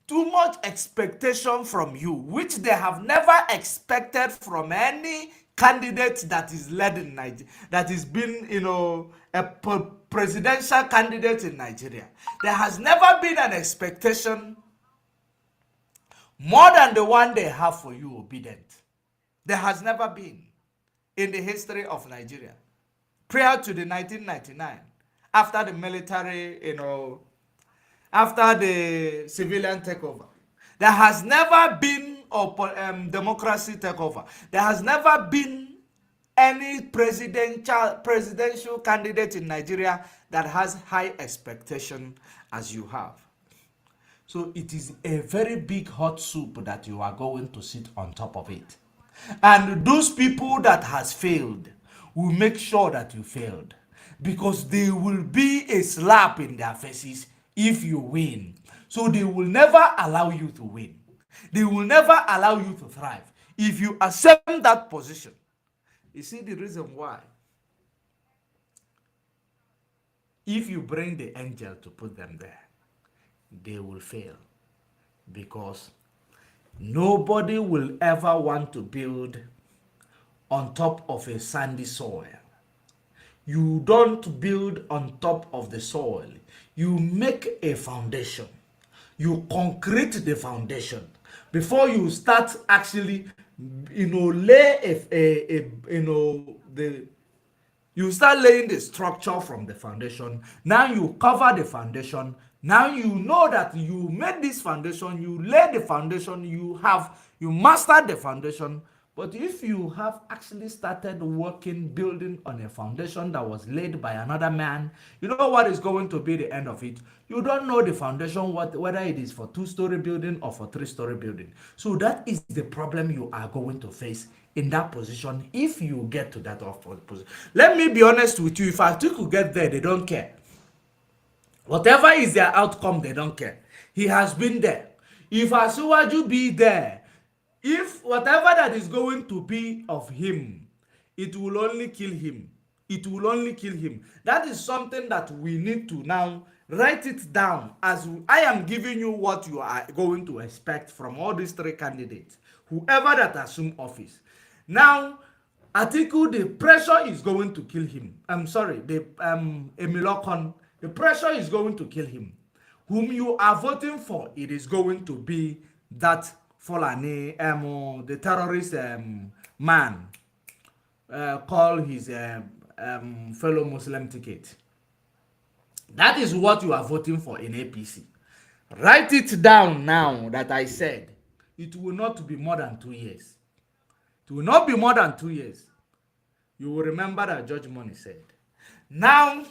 Too much expectation from you, which they have never expected from any candidate that is led in Nigeria, that is been, a presidential candidate in Nigeria. There has never been an expectation more than the one they have for you, obedient. There has never been in the history of Nigeria. Prior to the 1999, after the military, after the civilian takeover, there has never been a democracy takeover. There has never been any presidential candidate in Nigeria that has high expectation as you have. So it is a very big hot soup that you are going to sit on top of it. And those people that has failed will make sure that you failed. Because they will be a slap in their faces if you win. So they will never allow you to win. They will never allow you to thrive if you accept that position. You see the reason why? If you bring the angel to put them there, they will fail. Because nobody will ever want to build on top of a sandy soil. You don't build on top of the soil. You make a foundation. You concrete the foundation before you start actually, you start laying the structure from the foundation. Now you cover the foundation. Now you know that you made this foundation, you lay the foundation, you mastered the foundation. But if you have actually started working, building on a foundation that was laid by another man, you know what is going to be the end of it? You don't know the foundation, whether it is for 2-story building or for 3-story building. So that is the problem you are going to face in that position if you get to that position. Let me be honest with you. If Atiku get there, they don't care. Whatever is their outcome, they don't care. He has been there. If Asiwaju be there, if whatever that is going to be of him, it will only kill him. it will only kill him. That is something that we need to now write it down, as I am giving you what you are going to expect from all these three candidates, whoever that assume office. Now, Atiku, the pressure is going to kill him. I'm sorry, the Emilokon, the pressure is going to kill him. Whom you are voting for, it is going to be that Fulani, the terrorist man, call his fellow Muslim ticket. That is what you are voting for in APC. Write it down now that I said. It will not be more than 2 years. It will not be more than 2 years. You will remember that Judge Money said. Now,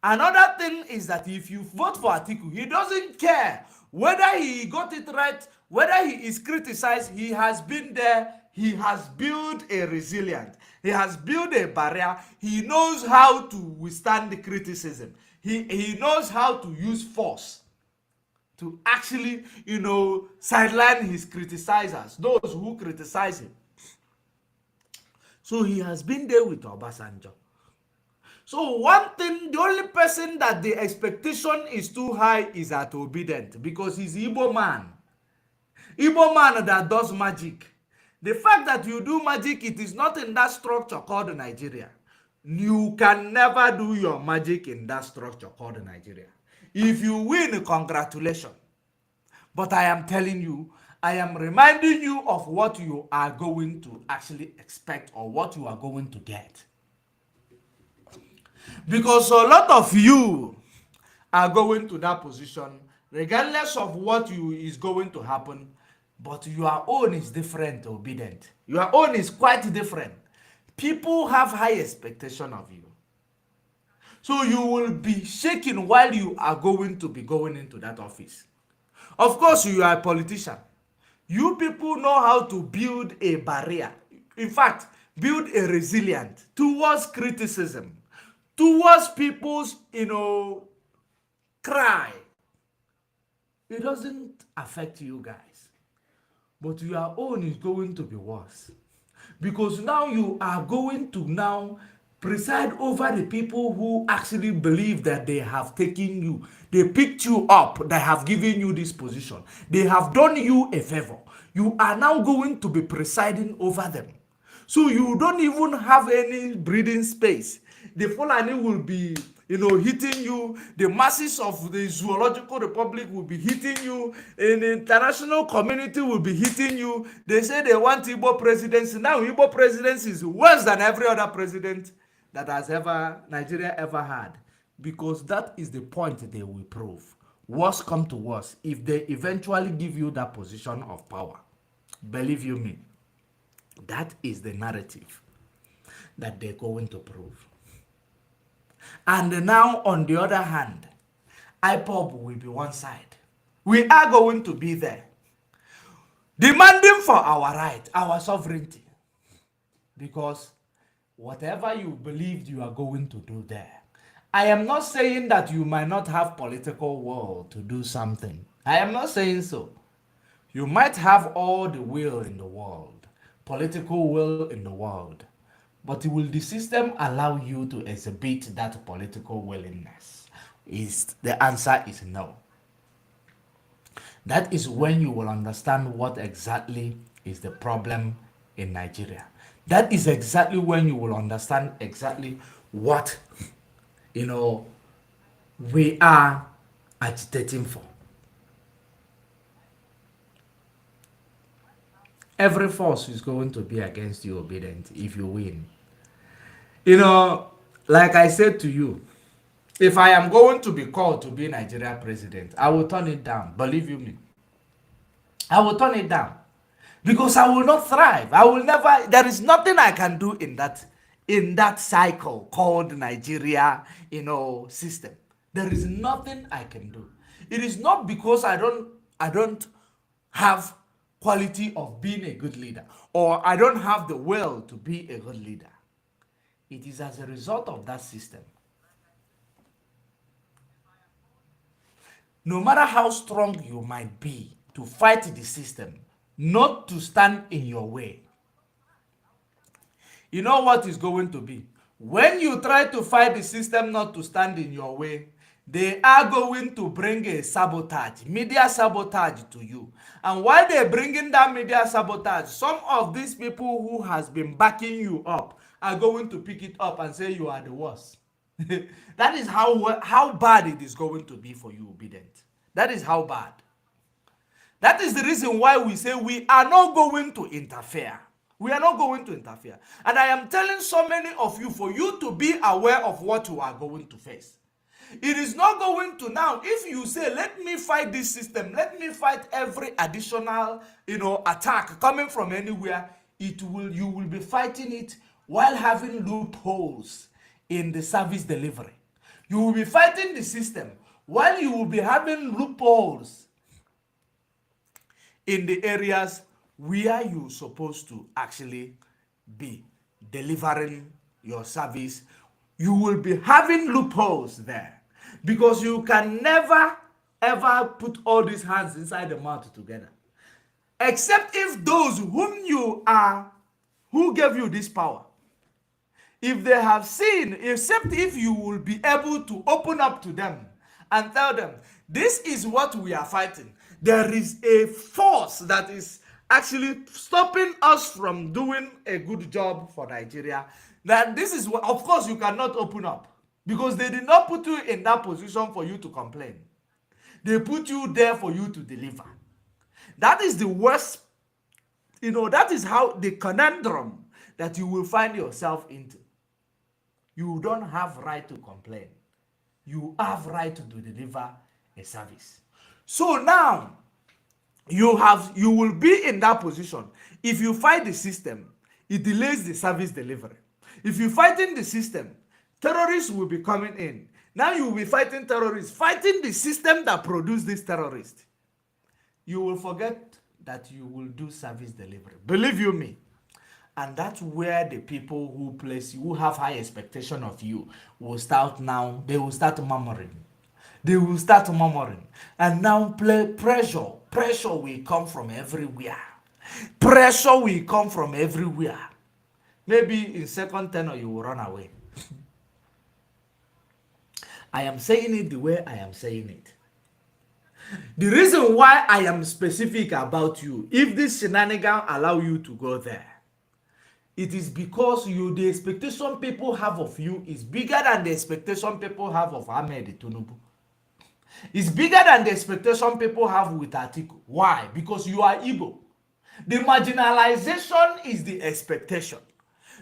another thing is that if you vote for Atiku, he doesn't care whether he got it right, whether he is criticized. He has been there. He has built a resilience. He has built a barrier. He knows how to withstand the criticism. He knows how to use force to actually, sideline his criticizers, those who criticize him. So he has been there with Obasanjo. So one thing, the only person that the expectation is too high is at Obedient, because he's Igbo man. Igbo man that does magic. The fact that you do magic, it is not in that structure called Nigeria. You can never do your magic in that structure called Nigeria. If you win, congratulations. But I am telling you, I am reminding you of what you are going to actually expect, or what you are going to get. Because a lot of you are going to that position, regardless of what is going to happen, but your own is different, Obedient. Your own is quite different. People have high expectation of you. So you will be shaking while you are going to be going into that office. Of course, you are a politician. You people know how to build a barrier. In fact, build a resilience towards criticism, towards people's, cry. It doesn't affect you guys. But your own is going to be worse. Because now you are going to now preside over the people who actually believe that they have taken you. They picked you up. They have given you this position. They have done you a favor. You are now going to be presiding over them. So you don't even have any breathing space. The Fulani will be, hitting you. The masses of the Zoological Republic will be hitting you. And the international community will be hitting you. They say they want Igbo presidency. Now Igbo presidency is worse than every other president that Nigeria ever had. Because that is the point they will prove. Worst come to worst, if they eventually give you that position of power, believe you me, that is the narrative that they're going to prove. And now, on the other hand, IPOB will be one side. We are going to be there, demanding for our right, our sovereignty. Because whatever you believed you are going to do there, I am not saying that you might not have political will to do something. I am not saying so. You might have all the will in the world, political will in the world, but will the system allow you to exhibit that political willingness? The answer is no. That is when you will understand what exactly is the problem in Nigeria. That is exactly when you will understand exactly what we are agitating for. Every force is going to be against you, Obedient, if you win. Like I said to you, if I am going to be called to be Nigeria president, I will turn it down. Believe you me. I will turn it down. Because I will not thrive. I will never, there is nothing I can do in that cycle called Nigeria, system. There is nothing I can do. It is not because I don't have quality of being a good leader, or I don't have the will to be a good leader. It is as a result of that system. No matter how strong you might be to fight the system, not to stand in your way. You know what is going to be? When you try to fight the system not to stand in your way, they are going to bring a sabotage, media sabotage to you. And while they're bringing that media sabotage, some of these people who has been backing you up are going to pick it up and say you are the worst. That is how bad it is going to be for you, obedient. That is how bad. That is the reason why we say we are not going to interfere. We are not going to interfere. And I am telling so many of you, for you to be aware of what you are going to face. It is not going to now, if you say, let me fight this system, let me fight every additional, attack coming from anywhere, you will be fighting it while having loopholes in the service delivery. You will be fighting the system while you will be having loopholes in the areas where you're supposed to actually be delivering your service. You will be having loopholes there, because you can never ever put all these hands inside the mouth together, except if those who gave you this power, if they have seen, except if you will be able to open up to them and tell them, this is what we are fighting. There is a force that is actually stopping us from doing a good job for Nigeria. That this is what, of course, you cannot open up, because they did not put you in that position for you to complain. They put you there for you to deliver. That is the worst, that is how the conundrum that you will find yourself into. You don't have right to complain. You have right to deliver a service. So now, you will be in that position. If you fight the system, it delays the service delivery. If you fight in the system, terrorists will be coming in. Now you will be fighting terrorists, fighting the system that produced this terrorist. You will forget that you will do service delivery. Believe you me. And that's where the people who place you, who have high expectation of you, will start now. They will start murmuring. They will start murmuring. And now pressure. Pressure will come from everywhere. Pressure will come from everywhere. Maybe in second tenor you will run away. I am saying it the way I am saying it. The reason why I am specific about you, if this shenanigan allow you to go there, it is because the expectation people have of you is bigger than the expectation people have of Ahmed Tinubu. It's bigger than the expectation people have with Atiku. Why? Because you are Igbo. The marginalization is the expectation.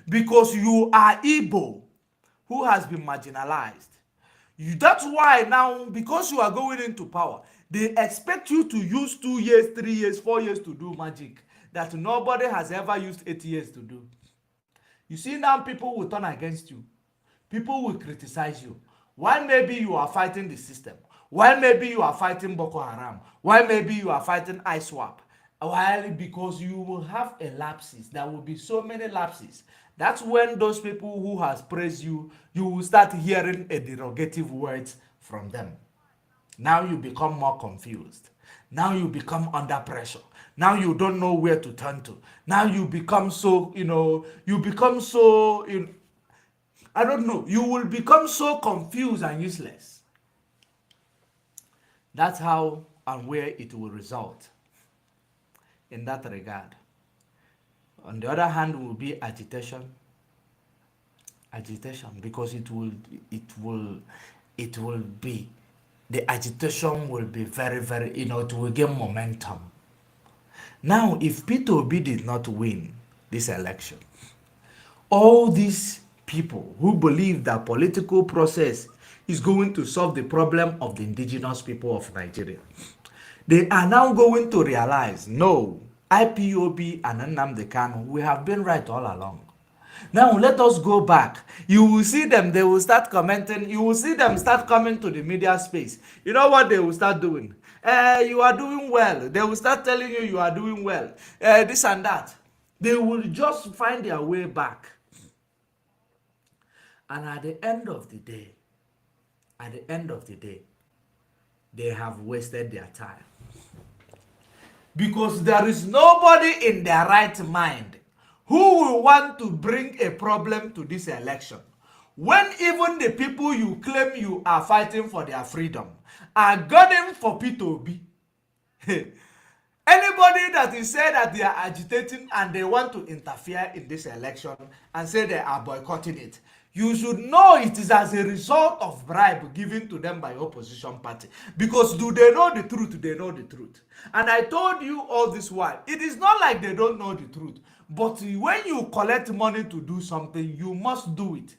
Because you are Igbo who has been marginalized. That's why now, because you are going into power, they expect you to use 2 years, 3 years, 4 years to do magic that nobody has ever used 8 years to do. You see, now people will turn against you. People will criticize you. Why maybe you are fighting the system? Why maybe you are fighting Boko Haram? Why maybe you are fighting ISWAP? Why? Because you will have a lapses. There will be so many lapses. That's when those people who has praised you, you will start hearing a derogative words from them. Now you become more confused. Now you become under pressure. Now you don't know where to turn to. Now you become so, I don't know. You will become so confused and useless. That's how and where it will result in that regard. On the other hand, will be agitation, because it will be, the agitation will be very, very, it will gain momentum. Now, if Peter Obi did not win this election, all these people who believe that political process is going to solve the problem of the indigenous people of Nigeria, they are now going to realize, no, IPOB and Nnamdi Kanu, we have been right all along. Now let us go back. You will see them, they will start commenting. You will see them start coming to the media space. You know what they will start doing? You are doing well. They will start telling you are doing well. This and that. They will just find their way back. And at the end of the day, they have wasted their time. Because there is nobody in their right mind who will want to bring a problem to this election, when even the people you claim you are fighting for their freedom are gunning for P2B. Anybody that is said that they are agitating and they want to interfere in this election and say they are boycotting it, you should know it is as a result of bribe given to them by opposition party. Because do they know the truth? They know the truth. And I told you all this while, it is not like they don't know the truth. But when you collect money to do something, you must do it.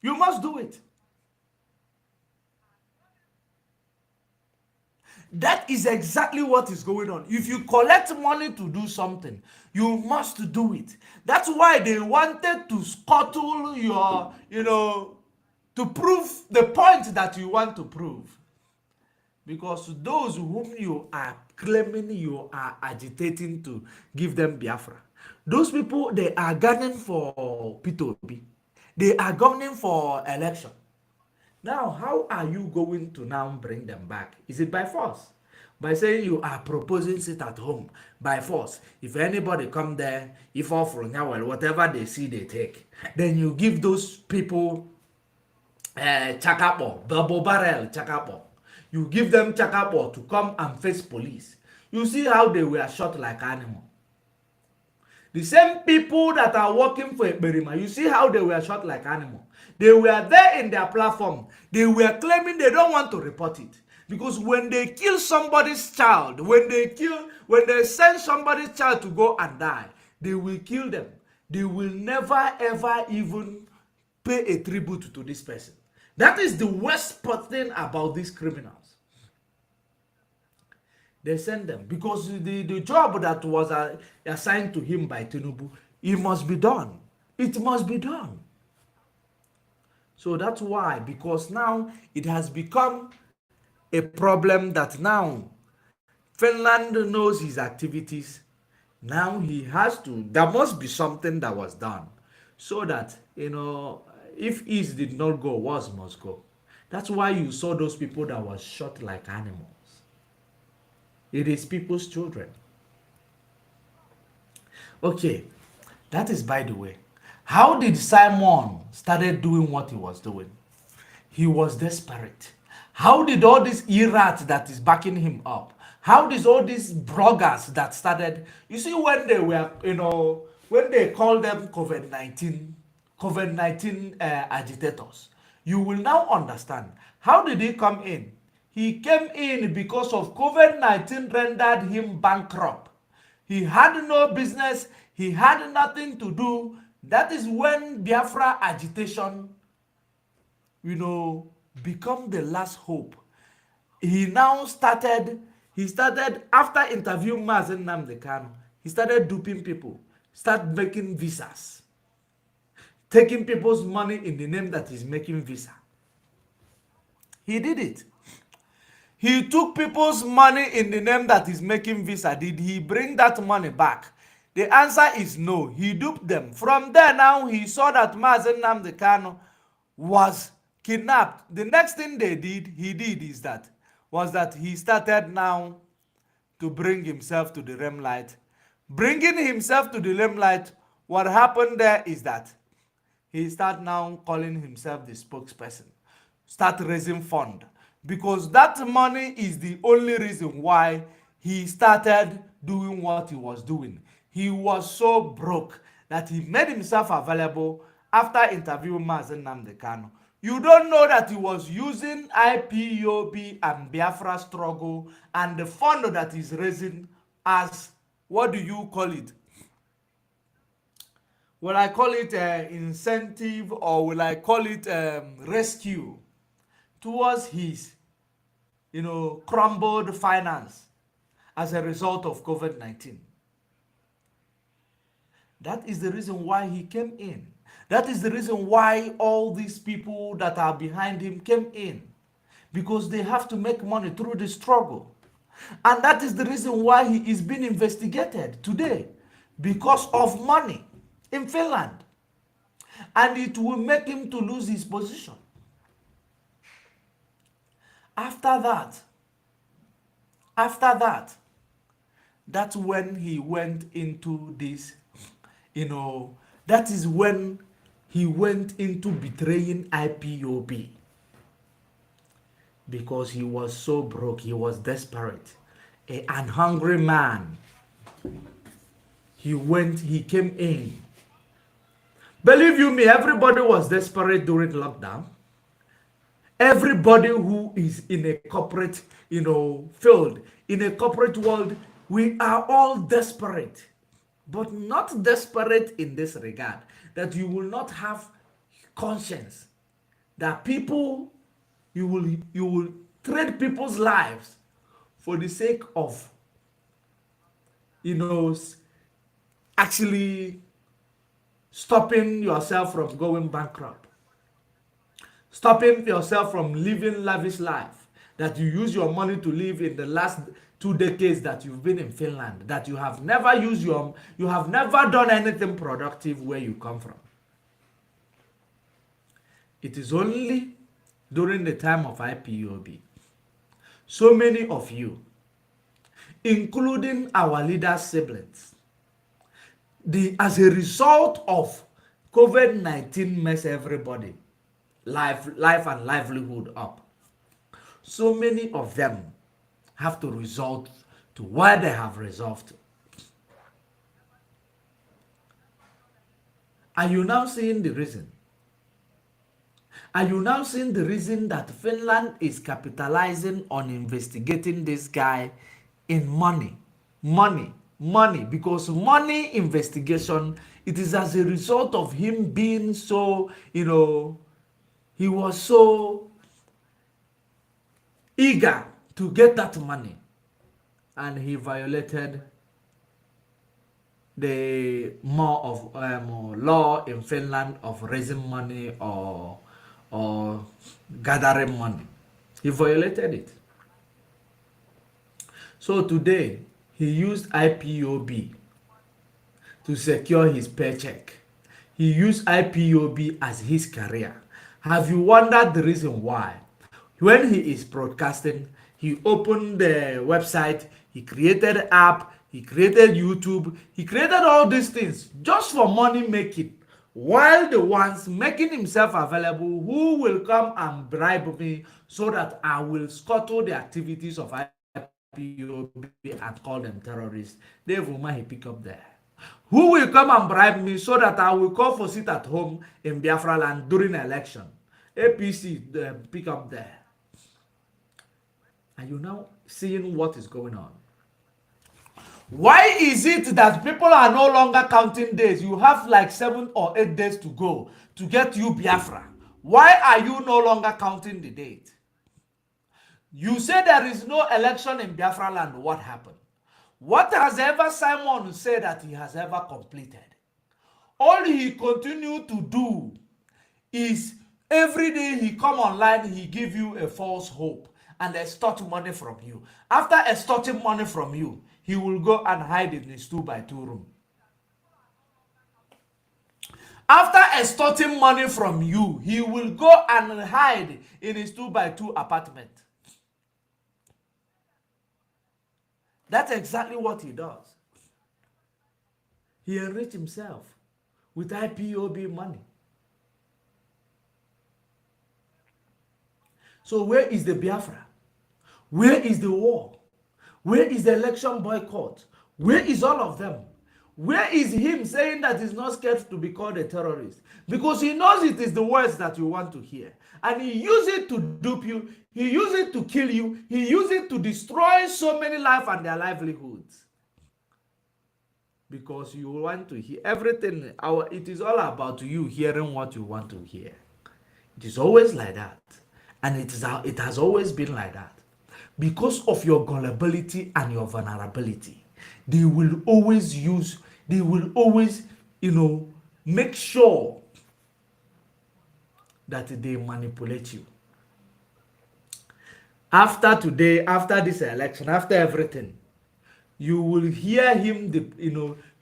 You must do it. That is exactly what is going on. If you collect money to do something, you must do it. That's why they wanted to scuttle your, to prove the point that you want to prove. Because those whom you are claiming you are agitating to give them Biafra, those people, they are gunning for P2B. They are gunning for election. Now, how are you going to now bring them back? Is it by force? By saying you are proposing sit at home by force. If anybody come there, if offering, well, whatever they see, they take. Then you give those people chakapo, double barrel chakapo. You give them chakapo to come and face police. You see how they were shot like animals. The same people that are working for Ekberima, you see how they were shot like animals. They were there in their platform. They were claiming they don't want to report it. Because when they kill somebody's child, when they send somebody's child to go and die, they will kill them. They will never ever even pay a tribute to this person. That is the worst thing about these criminals. They send them because the job that was assigned to him by Tinubu, it must be done. It must be done. So that's why, because now it has become a problem that now Finland knows his activities. Now he has to, there must be something that was done so that, if East did not go, West must go. That's why you saw those people that were shot like animals. It is people's children. Okay, that is by the way. How did Simon started doing what he was doing? He was desperate. How did all this Irat that is backing him up? How did all these bloggers that started? You see, when they were, when they called them COVID-19 agitators, you will now understand. How did he come in? He came in because of COVID-19 rendered him bankrupt. He had no business. He had nothing to do. That is when Biafra agitation, become the last hope. He started after interviewing Mazen Nnamdi Kanu, he started duping people, start making visas, taking people's money in the name that he's making visa. He did it. He took people's money in the name that he's making visa. Did he bring that money back? The answer is no. He duped them. From there now, he saw that Mazen Nnamdi Kanu was kidnapped. The next thing was that he started now to bring himself to the limelight. Bringing himself to the limelight, what happened there is that he started now calling himself the spokesperson. Start raising fund. Because that money is the only reason why he started doing what he was doing. He was so broke that he made himself available after interviewing Mazen Nnamdi Kanu. You don't know that he was using IPOB and Biafra struggle and the fund that he's raising as, what do you call it? Will I call it incentive, or will I call it rescue towards his, crumbled finance as a result of COVID-19? That is the reason why he came in. That is the reason why all these people that are behind him came in. Because they have to make money through the struggle. And that is the reason why he is being investigated today. Because of money in Finland. And it will make him to lose his position. After that, that's when he went into this, That is when he went into betraying IPOB, because he was so broke, he was desperate, an hungry man. He came in. Believe you me, everybody was desperate during lockdown. Everybody who is in a corporate, field, in a corporate world, we are all desperate, but not desperate in this regard that you will not have conscience, that people, you will trade people's lives for the sake of, actually stopping yourself from going bankrupt, stopping yourself from living lavish life that you use your money to live in the last 2 decades that you've been in Finland, that you have never you have never done anything productive where you come from. It is only during the time of IPOB, so many of you, including our leaders' siblings, as a result of COVID-19 mess everybody life and livelihood up. So many of them have to resort to where they have resolved. Are you now seeing the reason? Are you now seeing the reason that Finland is capitalizing on investigating this guy in money? Money, because money investigation, it is as a result of him being so, he was so eager to get that money, and he violated the law in Finland of raising money or gathering money. He violated it. So today he used IPOB to secure his paycheck. He used IPOB as his career. Have you wondered the reason why? When he is broadcasting, he opened the website, he created an app, he created YouTube, he created all these things just for money making. While the ones making himself available, who will come and bribe me so that I will scuttle the activities of IPOB and call them terrorists, they will he pick up there. Who will come and bribe me so that I will call for sit at home in Biafra land during election? APC, pick up there. Are you now seeing what is going on? Why is it that people are no longer counting days? You have like 7 or 8 days to go to get you Biafra. Why are you no longer counting the date? You say there is no election in Biafra land. What happened? What has ever Simon said that he has ever completed? All he continued to do is every day he come online, he give you a false hope and extort money from you. After extorting money from you, he will go and hide in his 2x2 room. After extorting money from you, he will go and hide in his 2x2 apartment. That's exactly what he does. He enriched himself with IPOB money. So where is the Biafra? Where is the war? Where is the election boycott? Where is all of them? Where is him saying that he's not scared to be called a terrorist? Because he knows it is the words that you want to hear. And he used it to dupe you. He used it to kill you. He used it to destroy so many lives and their livelihoods. Because you want to hear everything. It is all about you hearing what you want to hear. It is always like that. And it has always been like that. Because of your gullibility and your vulnerability, they will always make sure that they manipulate you. After today, after this election, after everything, you will hear him,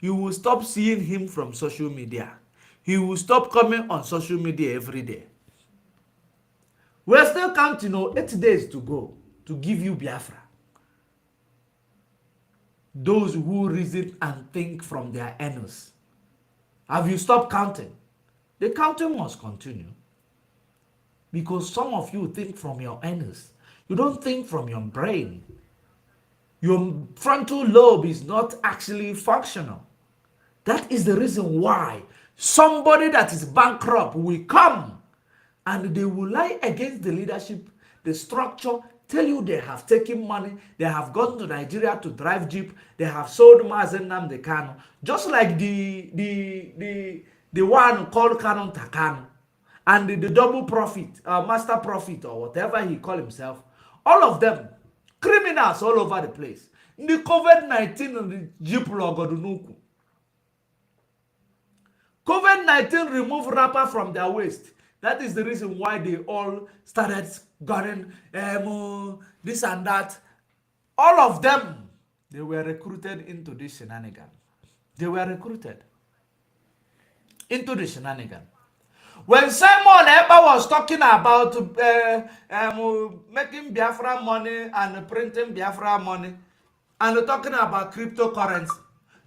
you will stop seeing him from social media. He will stop coming on social media every day. We're still counting 8 days to go to give you Biafra. Those who reason and think from their anus Have you stopped counting? The counting must continue. Because some of you think from your anus. You don't think from your brain. Your frontal lobe is not actually functional. That is the reason why somebody that is bankrupt will come and they will lie against the leadership, the structure, tell you they have taken money, they have gone to Nigeria to drive jeep, they have sold Mazen Nnamdi Kanu, just like the one called Canon Takano, and the double prophet, master prophet, or whatever he called himself. All of them criminals all over the place. The COVID-19 and the jeep logodunuku. COVID-19 removed rapper from their waist. That is the reason why they all started gunning this and that. All of them, they were recruited into this shenanigan. They were recruited into the shenanigan. When Simon Eber was talking about making Biafra money and printing Biafra money and talking about cryptocurrency,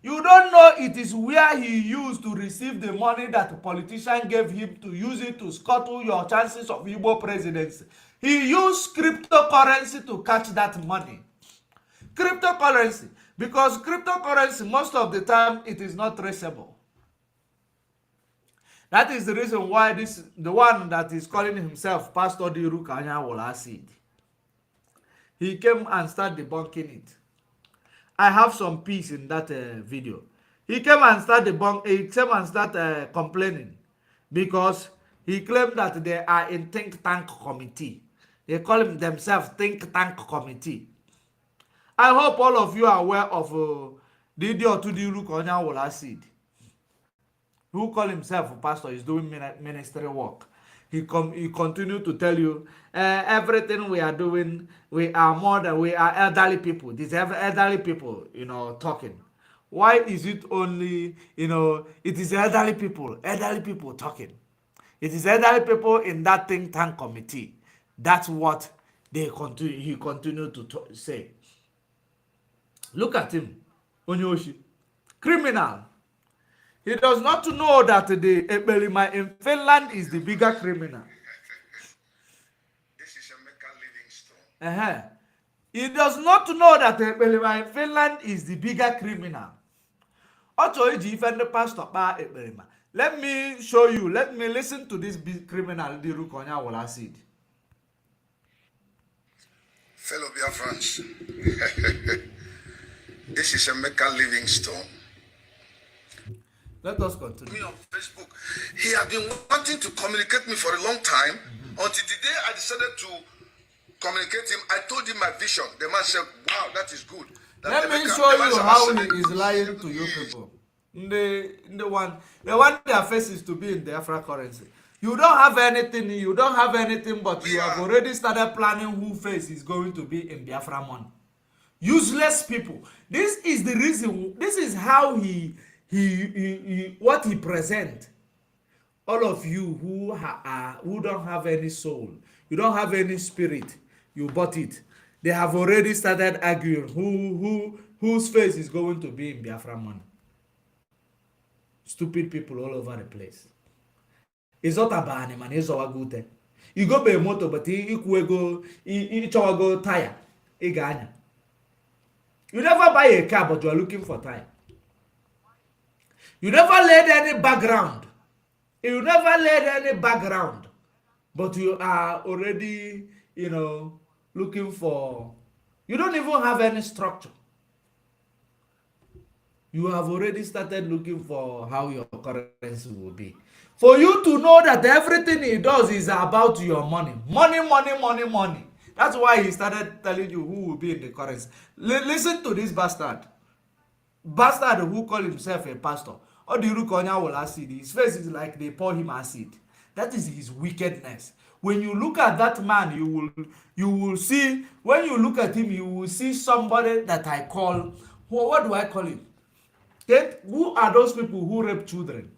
you don't know it is where he used to receive the money that the politician gave him to use it to scuttle your chances of IPOB presidency. He used cryptocurrency to catch that money. Cryptocurrency, because cryptocurrency, most of the time, it is not traceable. That is the reason why the one that is calling himself Pastor Diru Kanyawola Seed, he came and started debunking it. I have some piece in that video. He came and started complaining because he claimed that they are in think tank committee. They call themselves think tank committee. I hope all of you are aware of the idiot Diru Kanyawola Seed, who call himself a pastor, is doing ministry work. He continue to tell you everything we are doing, we are elderly people. These elderly people, talking. Why is it only, it is elderly people talking. It is elderly people in that think tank committee. That's what he continued to say. Look at him, Onyoshi, criminal. He does not know that the Ebelima in Finland is the bigger criminal. This is a Living Stone. He does not know that the Ebelima in Finland is the bigger criminal. Also, the pastor Ebelima. Let me show you. Let me listen to this big criminal, Diru Kanyawola Seed. Fellow Biafrans, this is a Living Stone. Let us continue. Me on Facebook. He had been wanting to communicate me for a long time. Until the day I decided to communicate him, I told him my vision. The man said, "Wow, that is good." Let me show you how he is lying to you people. The one their face is to be in the Biafra currency. You don't have anything. But you have already started planning who face is going to be in Biafra money. Useless people. This is the reason. This is how what he present. All of you who don't have any soul, you don't have any spirit, you bought it. They have already started arguing whose face is going to be in Biafra money. Stupid people all over the place. It's not a bad man. It's all good. You go buy motor, but you go tire. You never buy a car, but you are looking for tire. You never laid any background. But you are already, looking for. You don't even have any structure. You have already started looking for how your currency will be. For you to know that everything he does is about your money. Money. That's why he started telling you who will be in the currency. Listen to this bastard. Bastard who call himself a pastor. Or the Rukonya will acid. His face is like they pour him acid. That is his wickedness. When you look at that man, you will see, when you look at him, you will see somebody that I call, what do I call him? Okay? Who are those people who rape children?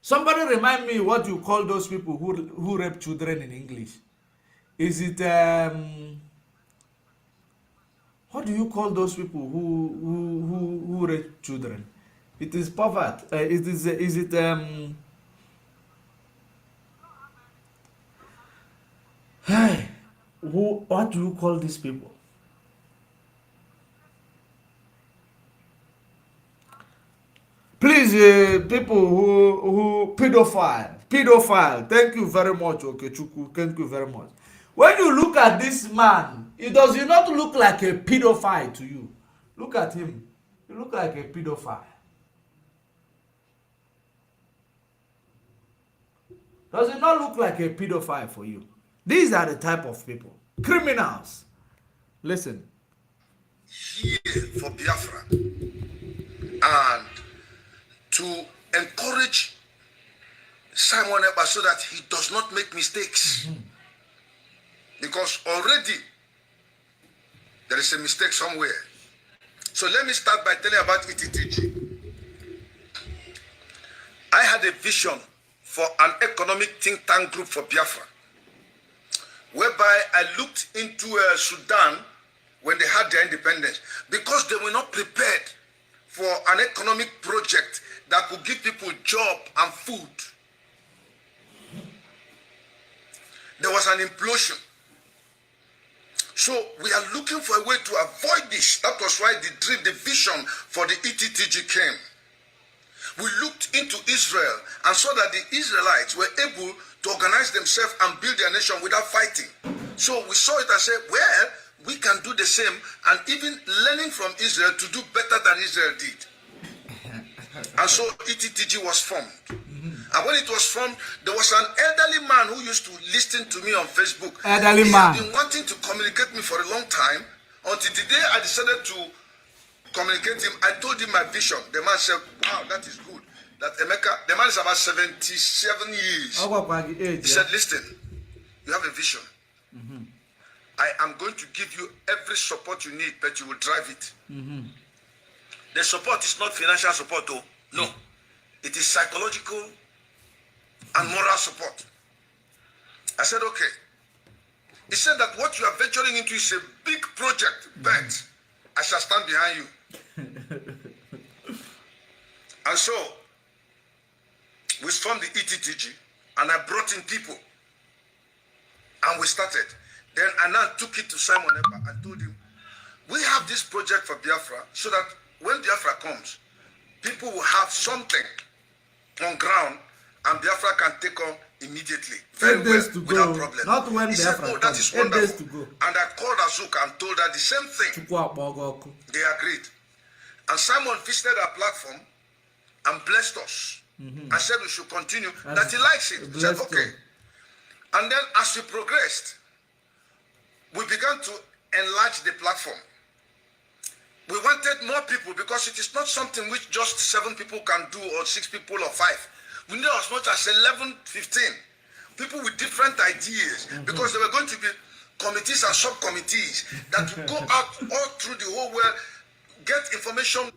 Somebody remind me what you call those people who rape children in English. Is it what do you call those people who rape children? It is poverty. It is it hey, who, what do you call these people? Please, people who pedophile. Thank you very much, Okechukwu. Thank you very much. When you look at this man, does he not look like a pedophile to you? Look at him. He look like a pedophile. Does it not look like a pedophile for you? These are the type of people. Criminals. Listen. Here for Biafra and to encourage Simon Ekpa so that he does not make mistakes. Because already there is a mistake somewhere. So let me start by telling you about ETTG. I had a vision for an economic think tank group for Biafra, whereby I looked into Sudan when they had their independence, because they were not prepared for an economic project that could give people job and food. There was an implosion. So we are looking for a way to avoid this. That was why the dream, the vision for the ETTG came. We looked into Israel and saw that the Israelites were able to organize themselves and build their nation without fighting. So we saw it and said, well, we can do the same, and even learning from Israel to do better than Israel did. And so ETTG was formed. And when it was formed, there was an elderly man who used to listen to me on Facebook. Elderly He man. had been wanting to communicate with me for a long time, until the day I decided to communicate him. I told him my vision. The man said, wow, that is good. That Emeka, the man is about 77 years. He said, listen, you have a vision. I am going to give you every support you need, but you will drive it. The support is not financial support, though. No. It is psychological and moral support. I said, okay. He said that what you are venturing into is a big project, but I shall stand behind you. And so, we formed the ETTG, and I brought in people. And we started. Then I now took it to Simon Ekpa and told him, we have this project for Biafra, so that when Biafra comes, people will have something on ground, and Biafra can take on immediately. Very well, without problem. Not when he Biafra said, oh, that comes. is 8 days wonderful. to go. And I called Azuka and told her the same thing. They agreed. And Simon visited our platform and blessed us. And said we should continue, that he likes it. We said, okay. And then as we progressed, we began to enlarge the platform. We wanted more people, because it is not something which just 7 people can do, or 6 people, or 5. We need as much as 11, 15 people with different ideas, because there were going to be committees and subcommittees that would go out all through the whole world, get information.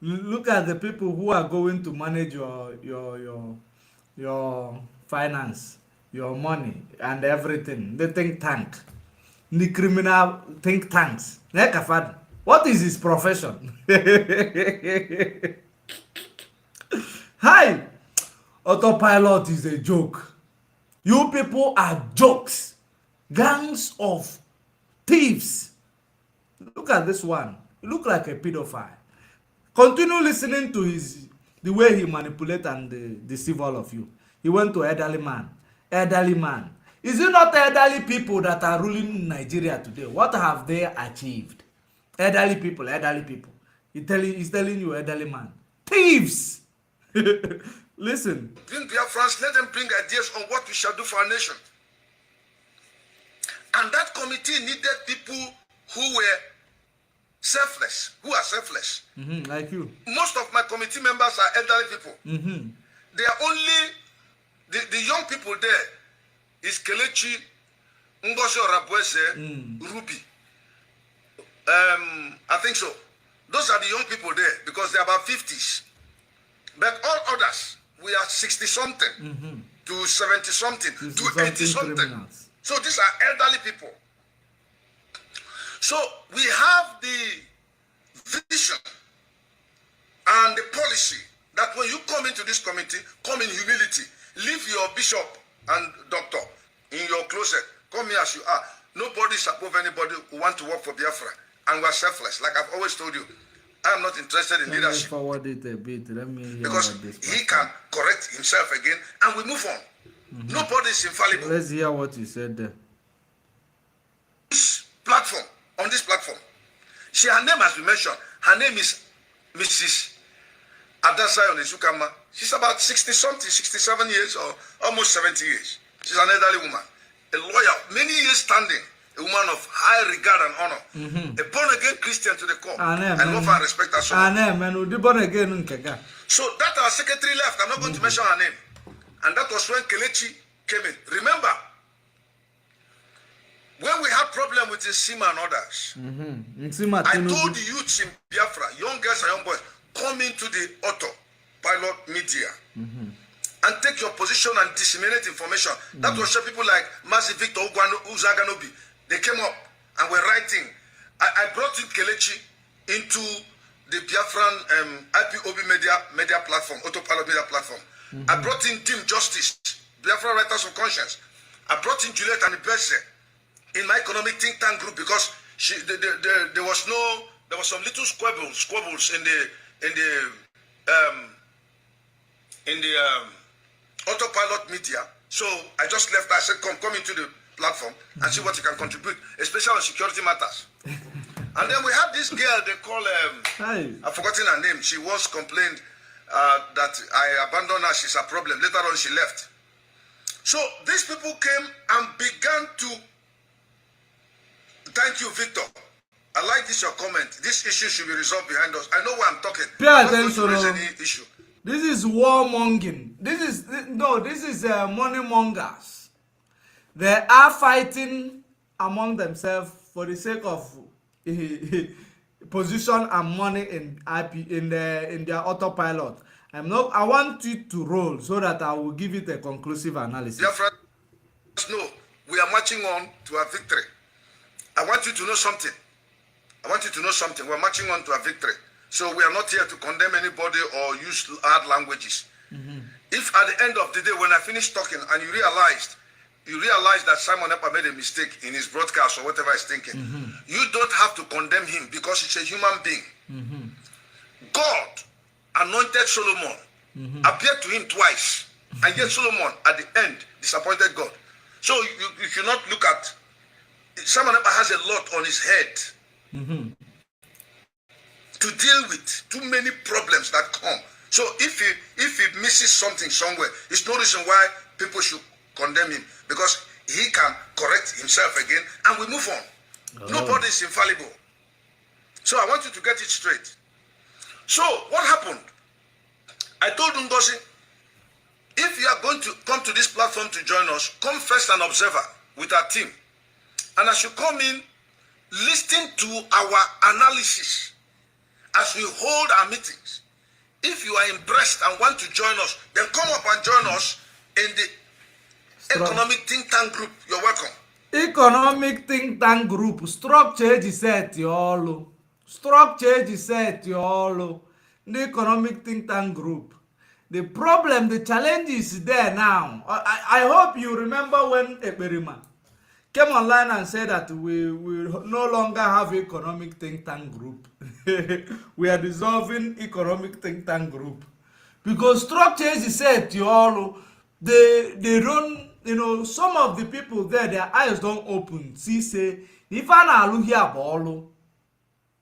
Look at the people who are going to manage your finance, your money, and everything. The think tank, the criminal think tanks. What is his profession? Hi, autopilot is a joke. You people are jokes, gangs of thieves. Look at this one. You look like a pedophile. Continue listening to the way he manipulates and deceive all of you. He went to elderly man. Elderly man. Is it not elderly people that are ruling Nigeria today? What have they achieved? Elderly people, elderly people. He's telling you, elderly man. Thieves! Listen. Bring Biafrans, let them bring ideas on what we shall do for our nation. And that committee needed people who were selfless, who are selfless. Like you. Most of my committee members are elderly people. They are only, the young people there is Kelechi, Ngozi Orabuese, Ruby. I think so. Those are the young people there, because they're about 50s. But all others, we are 60-something, to 70-something, to 80-something. Criminals. So these are elderly people. So we have the vision and the policy come into this committee, come in humility. Leave your bishop and doctor in your closet. Come here as you are. Nobody is above anybody who want to work for Biafra. And we're selfless. Like I've always told you, I am not interested in leadership. Forward it a bit. Let me hear because he can correct himself again and we move on. Nobody is infallible. Let's hear what you said there. This platform, on this platform, her name has been mentioned. Her name is Mrs. Adasayo Nesukama. She's about 60-something, 67 years or almost 70 years. She's an elderly woman, a lawyer, many years standing, a woman of high regard and honor, a born-again Christian to the core. I love and respect her so much. So that our secretary left. I'm not going to mention her name. And that was when Kelechi came in. Remember, when we had problem with Nsima and others, I told the youths in Biafra, young girls and young boys, come into the autopilot media and take your position and disseminate information. That was people like Mazi Victor Uzaganobi. They came up and were writing. I brought in Kelechi into the Biafran IPOB media platform, autopilot media platform. I brought in Team Justice, Biafra Writers of Conscience. I brought in Juliet and Ibese in my economic think tank group because there was some little squabbles in the autopilot media. So I just left. I said, come into the platform and see what you can contribute, especially on security matters. And then we have this girl they call I've forgotten her name. She once complained that I abandoned her. She's a problem. Later on, she left. So these people came and began to thank you, Victor. I like this your comment. This issue should be resolved behind us. I know why I'm talking. Pay attention. Issue. This is warmongering. This is money mongers. They are fighting among themselves for the sake of position and money in their autopilot. I want you to roll so that I will give it a conclusive analysis. Dear friends, no, we are marching on to a victory. I want you to know something. We're marching on to a victory. So we are not here to condemn anybody or use hard languages. If at the end of the day, when I finish talking and you realize that Simon Epa made a mistake in his broadcast or whatever he's thinking, you don't have to condemn him because he's a human being. God anointed Solomon, appeared to him twice, and yet Solomon at the end disappointed God. So you should not look at Simon Epa has a lot on his head to deal with, too many problems that come. So if he misses something somewhere, it's no reason why people should condemn him, because he can correct himself again and we move on. Nobody is infallible. So I want you to get it straight. So what happened? I told Ngozi, if you are going to come to this platform to join us, come first an observer with our team. And as you come in, listen to our analysis as we hold our meetings. If you are impressed and want to join us, then come up and join us in the economic think tank group. You're welcome. Economic think tank group. Structure is set, y'all. The economic think tank group. The problem, the challenge is there now. I hope you remember when Eberima came online and said that we will no longer have economic think tank group. We are dissolving economic think tank group because structure is set, you all. They don't, some of the people there, their eyes don't open. See, say, if I look here, ball,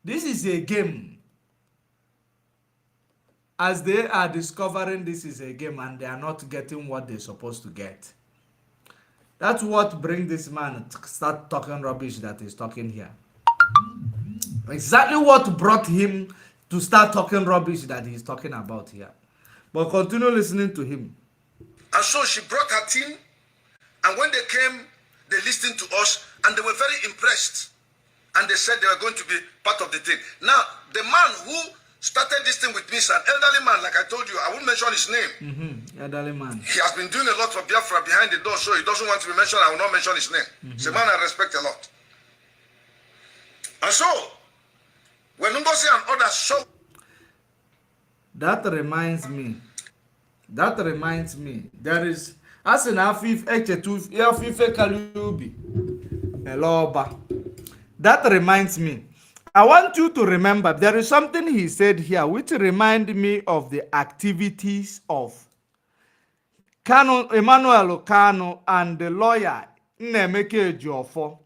this is a game. As they are discovering this is a game and they are not getting what they're supposed to get. That's what brings this man to start talking rubbish that he's talking here. Exactly what brought him to start talking rubbish that he's talking about here. But continue listening to him. And so she brought her team, and when they came, they listened to us, and they were very impressed. And they said they were going to be part of the thing. Now, the man who started this thing with me is an elderly man, like I told you. I won't mention his name. Elderly man. He has been doing a lot for Biafra behind the door, so he doesn't want to be mentioned. I will not mention his name. It's a man I respect a lot. And so, when Ngozi and others saw... That reminds me. That reminds me, there is as in Afif Echetu Afife Kalubi Eloba. That reminds me. I want you to remember there is something he said here which remind me of the activities of Kanu, Emmanuel Kanu and the lawyer Nnemeke Ejiofor.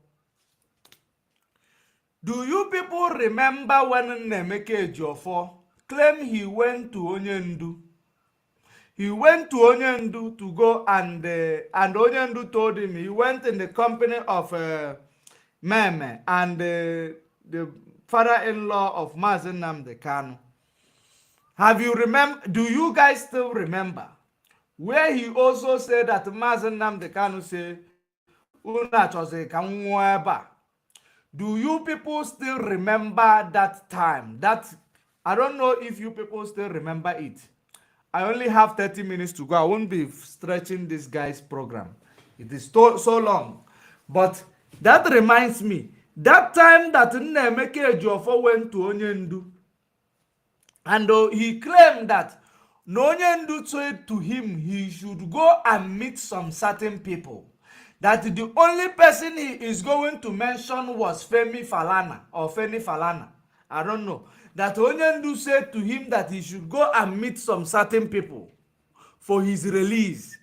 Do you people remember when Nnemeke Ejiofor claimed he went to Onyendu? He went to Onyendu to go and Onyendu told him he went in the company of Meme and the father-in-law of Mazen Nnamdi Kanu. Have you remember? Do you guys still remember where he also said that Mazen Nnamdi Kanu say, "Una chose ka nwụọ ebe a"? Do you people still remember that time? That I don't know if you people still remember it. I only have 30 minutes to go. I won't be stretching this guy's program. It is so long. But that reminds me, that time that Nnemeke Ejiofor went to Onyendu, and he claimed that Onyendu said to him he should go and meet some certain people. That the only person he is going to mention was Femi Falana or Feni Falana. I don't know. That Onyendu said to him that he should go and meet some certain people for his release.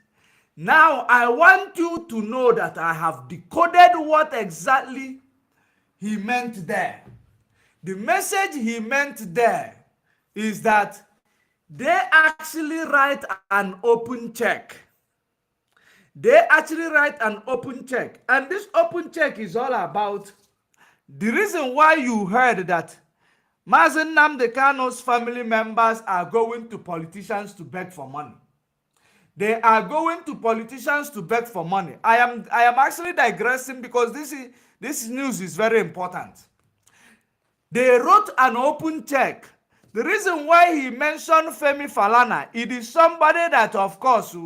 Now, I want you to know that I have decoded what exactly he meant there. The message he meant there is that they actually write an open check. They actually write an open check. And this open check is all about the reason why you heard that Mazen Nnamdi Kanu's family members are going to politicians to beg for money. They are going to politicians to beg for money. I am actually digressing because this news is very important. They wrote an open check. The reason why he mentioned Femi Falana, it is somebody that, of course,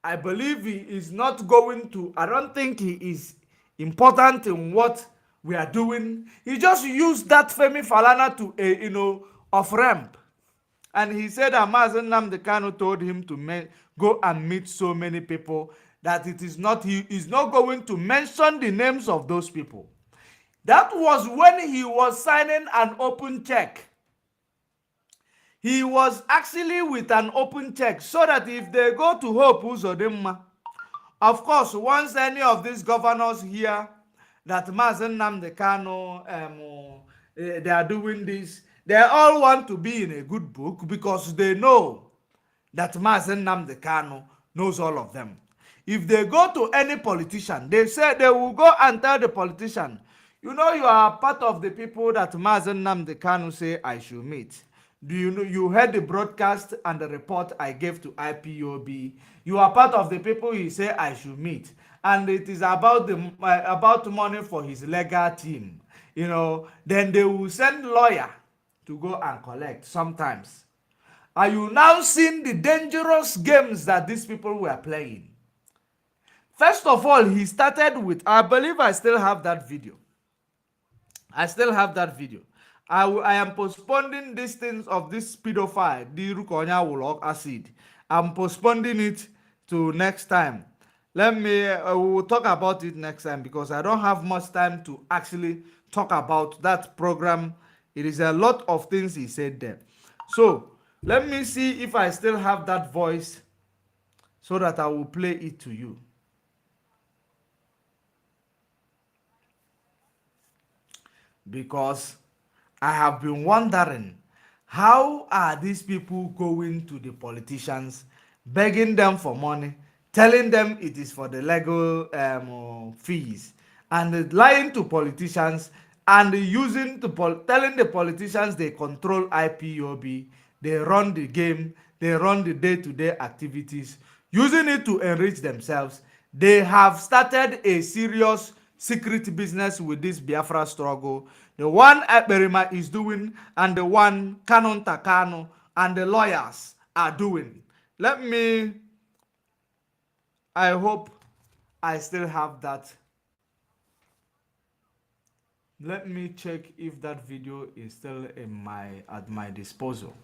I believe he is not going to, I don't think he is important in what we are doing. He just used that Femi Falana to, off ramp. And he said that Mazen Nnamdi Kanu told him to go and meet so many people that it is not, he is not going to mention the names of those people. That was when he was signing an open check. He was actually with an open check so that if they go to Hope Uzodimma, of course, once any of these governors hear that Mazen Nnamdi Kanu, they are doing this, they all want to be in a good book because they know that Mazen Nnamdi Kanu knows all of them. If they go to any politician, they say they will go and tell the politician, you know, you are part of the people that Mazen Nnamdi Kanu say I should meet. Do you know, you heard the broadcast and the report I gave to IPOB. You are part of the people he say I should meet. And it is about about money for his legal team. You know, then they will send lawyer to go and collect sometimes. Are you now seeing the dangerous games that these people were playing? First of all, he started with, I believe I still have that video. I still have that video. I am postponing these things of this pedophile, the Rukonya Wulok acid. I'm postponing it to next time. We will talk about it next time because I don't have much time to actually talk about that program. It is a lot of things he said there. So let me see if I still have that voice so that I will play it to you. Because I have been wondering, how are these people going to the politicians, begging them for money, telling them it is for the legal fees, and lying to politicians, and telling the politicians they control IPOB, they run the game, they run the day-to-day activities, using it to enrich themselves. They have started a serious secret business with this Biafra struggle. The one Ekperima is doing and the one Canon Takano and the lawyers are doing. I hope I still have that. Let me check if that video is still at my disposal.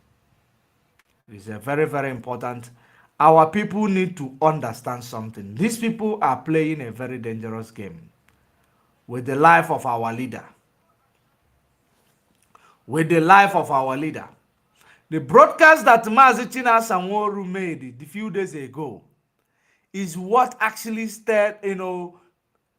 It's a very, very important. Our people need to understand something. These people are playing a very dangerous game with the life of our leader. With the life of our leader. The broadcast that Mazi Chinasa Sanwo-Olu made a few days ago is what actually stirred,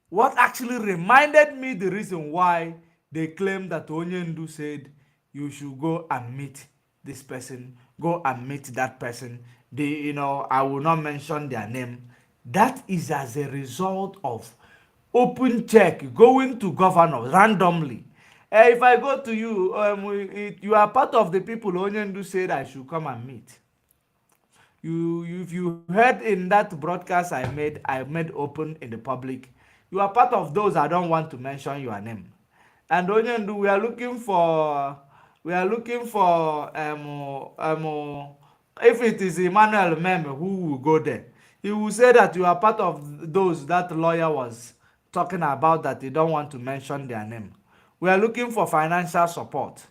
what actually reminded me the reason why they claim that Onyendu said you should go and meet this person, go and meet that person. I will not mention their name. That is as a result of open check going to governors randomly. If I go to you, you are part of the people Onyendu said I should come and meet. If you heard in that broadcast I made open in the public, you are part of those. I don't want to mention your name. And Onyendu, we are looking for if it is Emmanuel Meme who will go there, he will say that you are part of those that lawyer was talking about, that they don't want to mention their name. We are looking for financial support.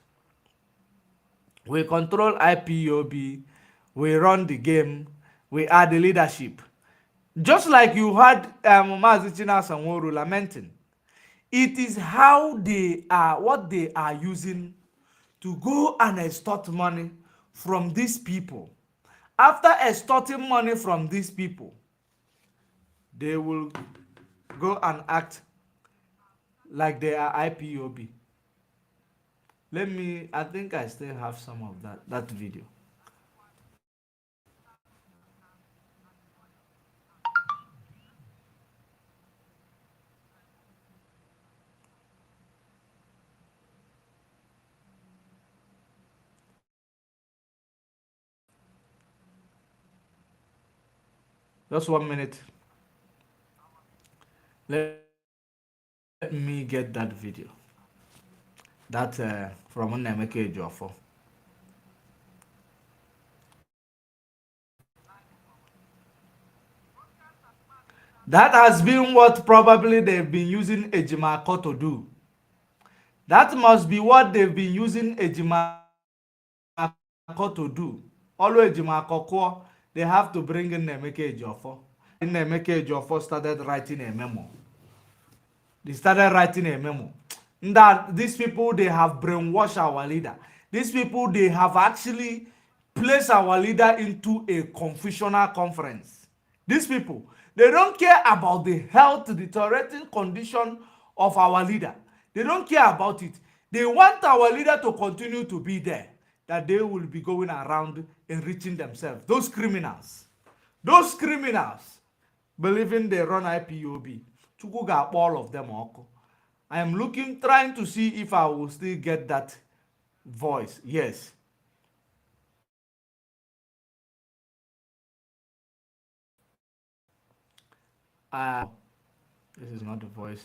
We control IPOB, we run the game, we are the leadership. Just like you heard Mazi Chinasa Sanwo-Olu lamenting, it is how they are, what they are using to go and extort money from these people. After extorting money from these people, they will go and act like they are IPOB. I think I still have some of that video. Just 1 minute. Let me get that video. That from Nnemeka Ejiofor. That has been what probably they've been using Ejimako to do. That must be what they've been using Ejimako to do. Always Ejimako, they have to bring in Nnemeka Ejiofor. Nnemeka Ejiofor started writing a memo. They started writing a memo that these people, they have brainwashed our leader. These people, they have actually placed our leader into a confusional conference. These people, they don't care about the health deteriorating condition of our leader. They don't care about it. They want our leader to continue to be there, that they will be going around enriching themselves. Those criminals believing they run IPOB. Chukwu ga-akpọ all of them ọkụ. I am trying to see if I will still get that voice. Yes. This is not the voice.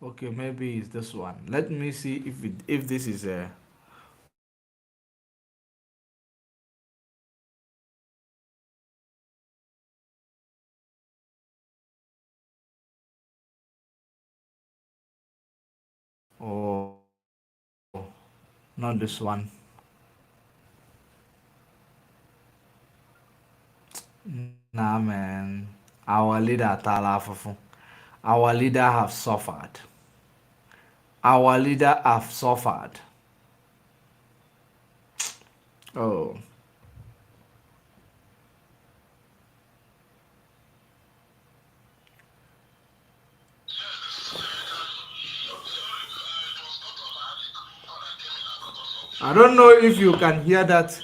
Okay, maybe it's this one. Let me see if this is a. Oh, not this one. Nah, man. Our leader Talafufu. Our leader have suffered. Our leader have suffered. Oh. I don't know if you can hear that.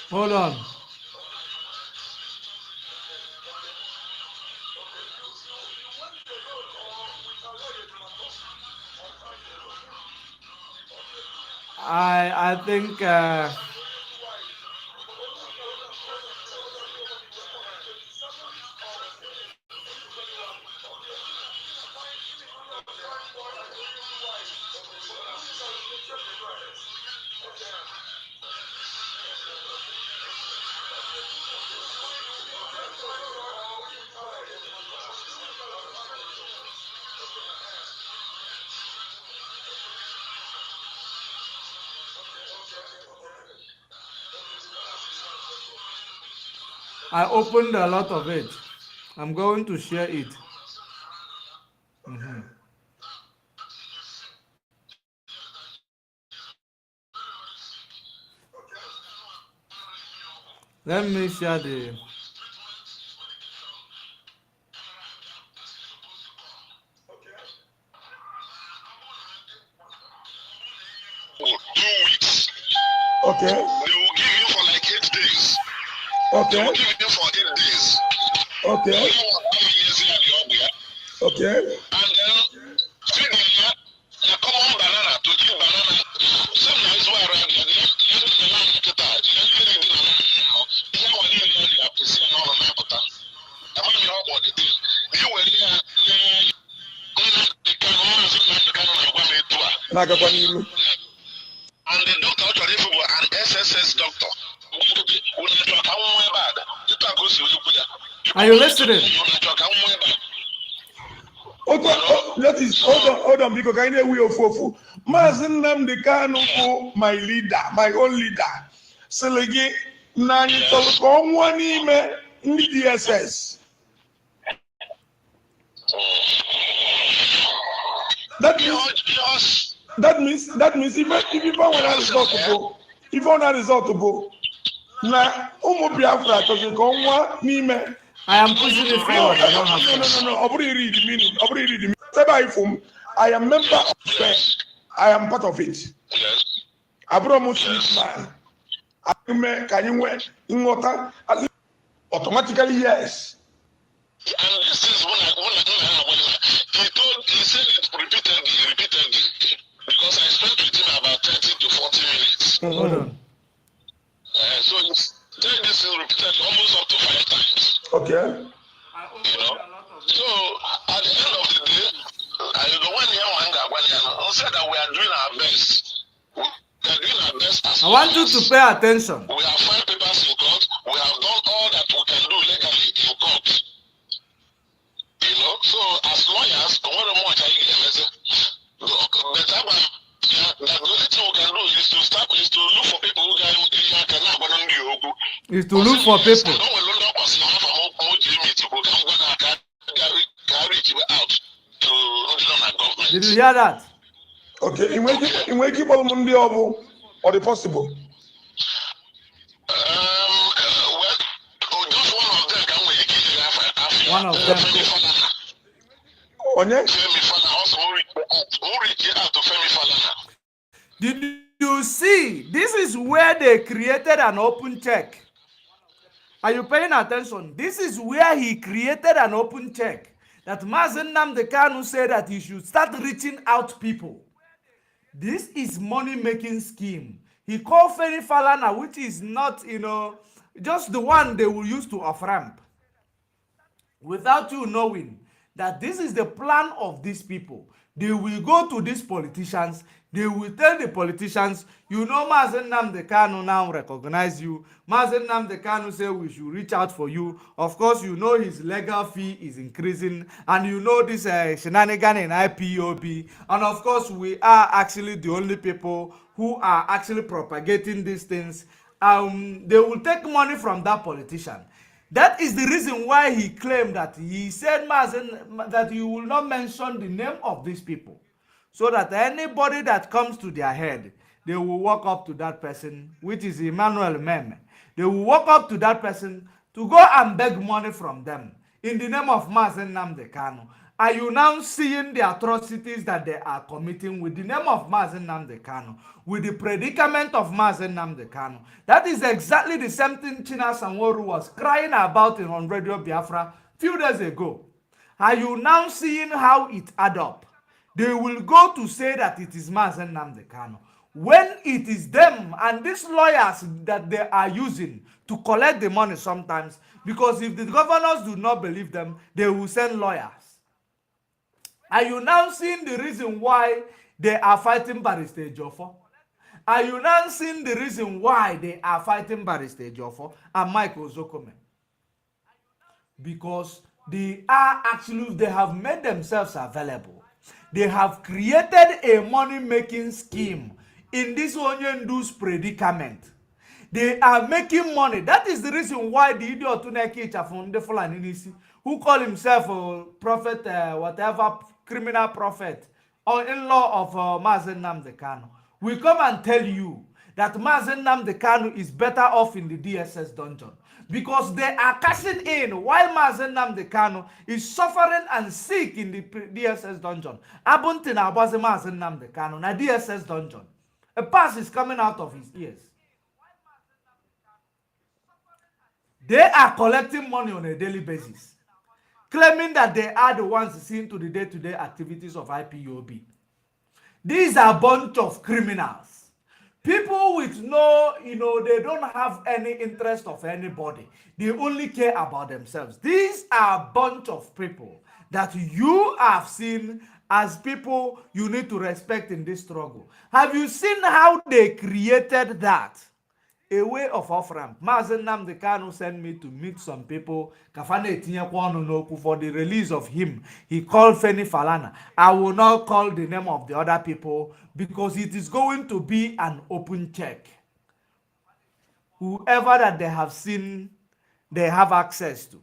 Hold on. I think I opened a lot of it. I'm going to share it. Let me share the. weeks. Okay. They will give you for like 8 days. Okay. They will give you for 8 days. Okay. Okay. And then feed them a common banana to give banana. Some nice way around here. The land to that. The one you have to see all of that. The man you have the thing. You were there. And the doctor actually was an SSS doctor. Are you listening? That is hold on because I know we are for Mazen Nnamdi Kanu my leader, my own leader. Selege Nani Tolko one ime DSS. That means even if I want a result to go, if I want a result to go, na Biafra because you go one nime. I am pushing it forward. I don't have time. No. Obri read the meaning. Obri read the meaning. I am member of it. I am part of it. Abro Muslim man. Can you wear in water? Automatically, yes. And this is when he said it repeatedly, because I spent with him about 30 to 40 minutes. Hold on. So he's saying this is repeated almost up to 5 times. Okay. You know? So at the end of the day, I said that we are doing our best. We are doing our best. I want you to pay attention. We have filed papers in court. We have done all that we can do legally in court. You know, so as lawyers, what more can you get? The only thing we can do is to look for people who can Is to look for people. Did you hear that? Okay. In waking Mundi or the possible. One of them. Did you see? This is where they created an open check. Are you paying attention? This is where he created an open check. That Mazen Nnamdi Kanu said that he should start reaching out people. This is money-making scheme. He called Femi Falana, which is not, just the one they will use to off-ramp. Without you knowing that this is the plan of these people. They will go to these politicians. They will tell the politicians, Mazen Nnamdi Kanu now recognize you. Mazen Nnamdi Kanu say we should reach out for you. Of course, his legal fee is increasing. And this shenanigan in IPOB. And of course, we are actually the only people who are actually propagating these things. They will take money from that politician. That is the reason why he claimed that he said Mazen that he will not mention the name of these people. So that anybody that comes to their head, they will walk up to that person, which is Emmanuel Meme. They will walk up to that person to go and beg money from them. in the name of Mazen Nnamdi Kanu? Are you now seeing the atrocities that they are committing with the name of Mazen Nnamdi Kanu, with the predicament of Mazen Nnamdi Kanu? That is exactly the same thing China Sanwo-Olu was crying about on Radio Biafra few days ago. Are you now seeing how it add up? They will go to say that it is Mazen Nnamdi Kanu, when it is them and these lawyers that they are using to collect the money sometimes, because if the governors do not believe them, they will send lawyers. Are you now seeing the reason why they are fighting Barrister Ejiofor? Are you now seeing the reason why they are fighting Barrister Ejiofor and Michael Zokome? Because they have made themselves available. They have created a money-making scheme in this Onyendu's predicament. They are making money. That is the reason why the idiot who call himself a prophet, whatever, criminal prophet, or in-law of Mazen Nnamdi Kanu, will come and tell you that Mazen Nnamdi Kanu is better off in the DSS dungeon, because they are cashing in while Mazen Nnamdi Kanu is suffering and sick in the DSS dungeon. Abuntina was Mazen Nnamdi Kanu na DSS dungeon. A pus is coming out of his ears. They are collecting money on a daily basis, claiming that they are the ones seen to the day-to-day activities of IPOB. These are a bunch of criminals. People with they don't have any interest of anybody. They only care about themselves. These are a bunch of people that you have seen as people you need to respect in this struggle. Have you seen how they created that? A way of off-ramp. Mazen Nnamdi Kanu sent me to meet some people for the release of him. He called Feni Falana. I will not call the name of the other people because it is going to be an open check. Whoever that they have seen, they have access to,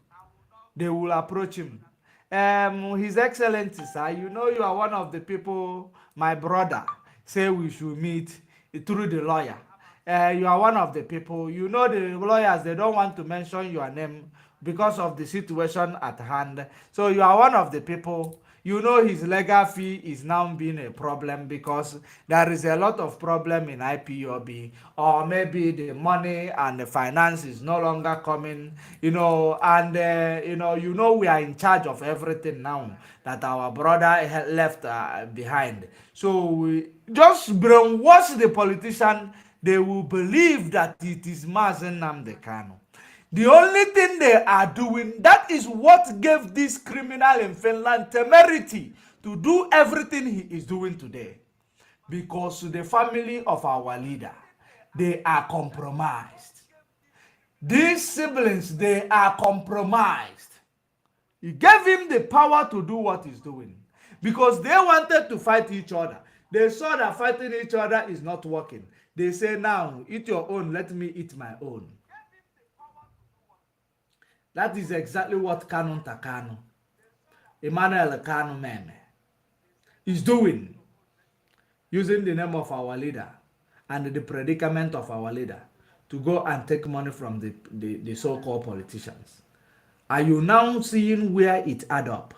they will approach him. His Excellency, sir, you are one of the people my brother say we should meet through the lawyer. You are one of the people. The lawyers, they don't want to mention your name because of the situation at hand. So you are one of the people. His legal fee is now being a problem because there is a lot of problem in IPOB, or maybe the money and the finance is no longer coming, and we are in charge of everything now that our brother left behind. So we just brainwash the politician. They will believe that it is Mazen Nnamdi Kanu. The only thing they are doing, that is what gave this criminal in Finland temerity to do everything he is doing today. Because the family of our leader, they are compromised. These siblings, they are compromised. He gave him the power to do what he's doing because they wanted to fight each other. They saw that fighting each other is not working. They say, now, eat your own, let me eat my own. That is exactly what Kanu Takano, Emmanuel Kanu Meme, is doing, using the name of our leader and the predicament of our leader to go and take money from the so-called politicians. Are you now seeing where it add up?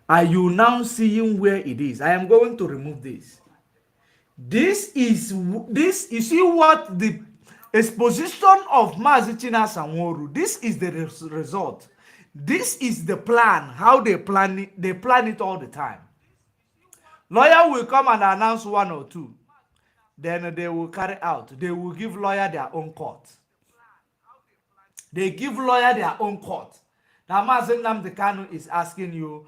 Are you now seeing where it is? I am going to remove this. This, you see what the exposition of Mazi China Sanwo-Olu, this is the result. This is the plan, how they plan it. They plan it all the time. Lawyer will come and announce one or two. Then they will carry out. They will give lawyer their own court. They give lawyer their own court. Now Mazi Nnamdi Kanu is asking you,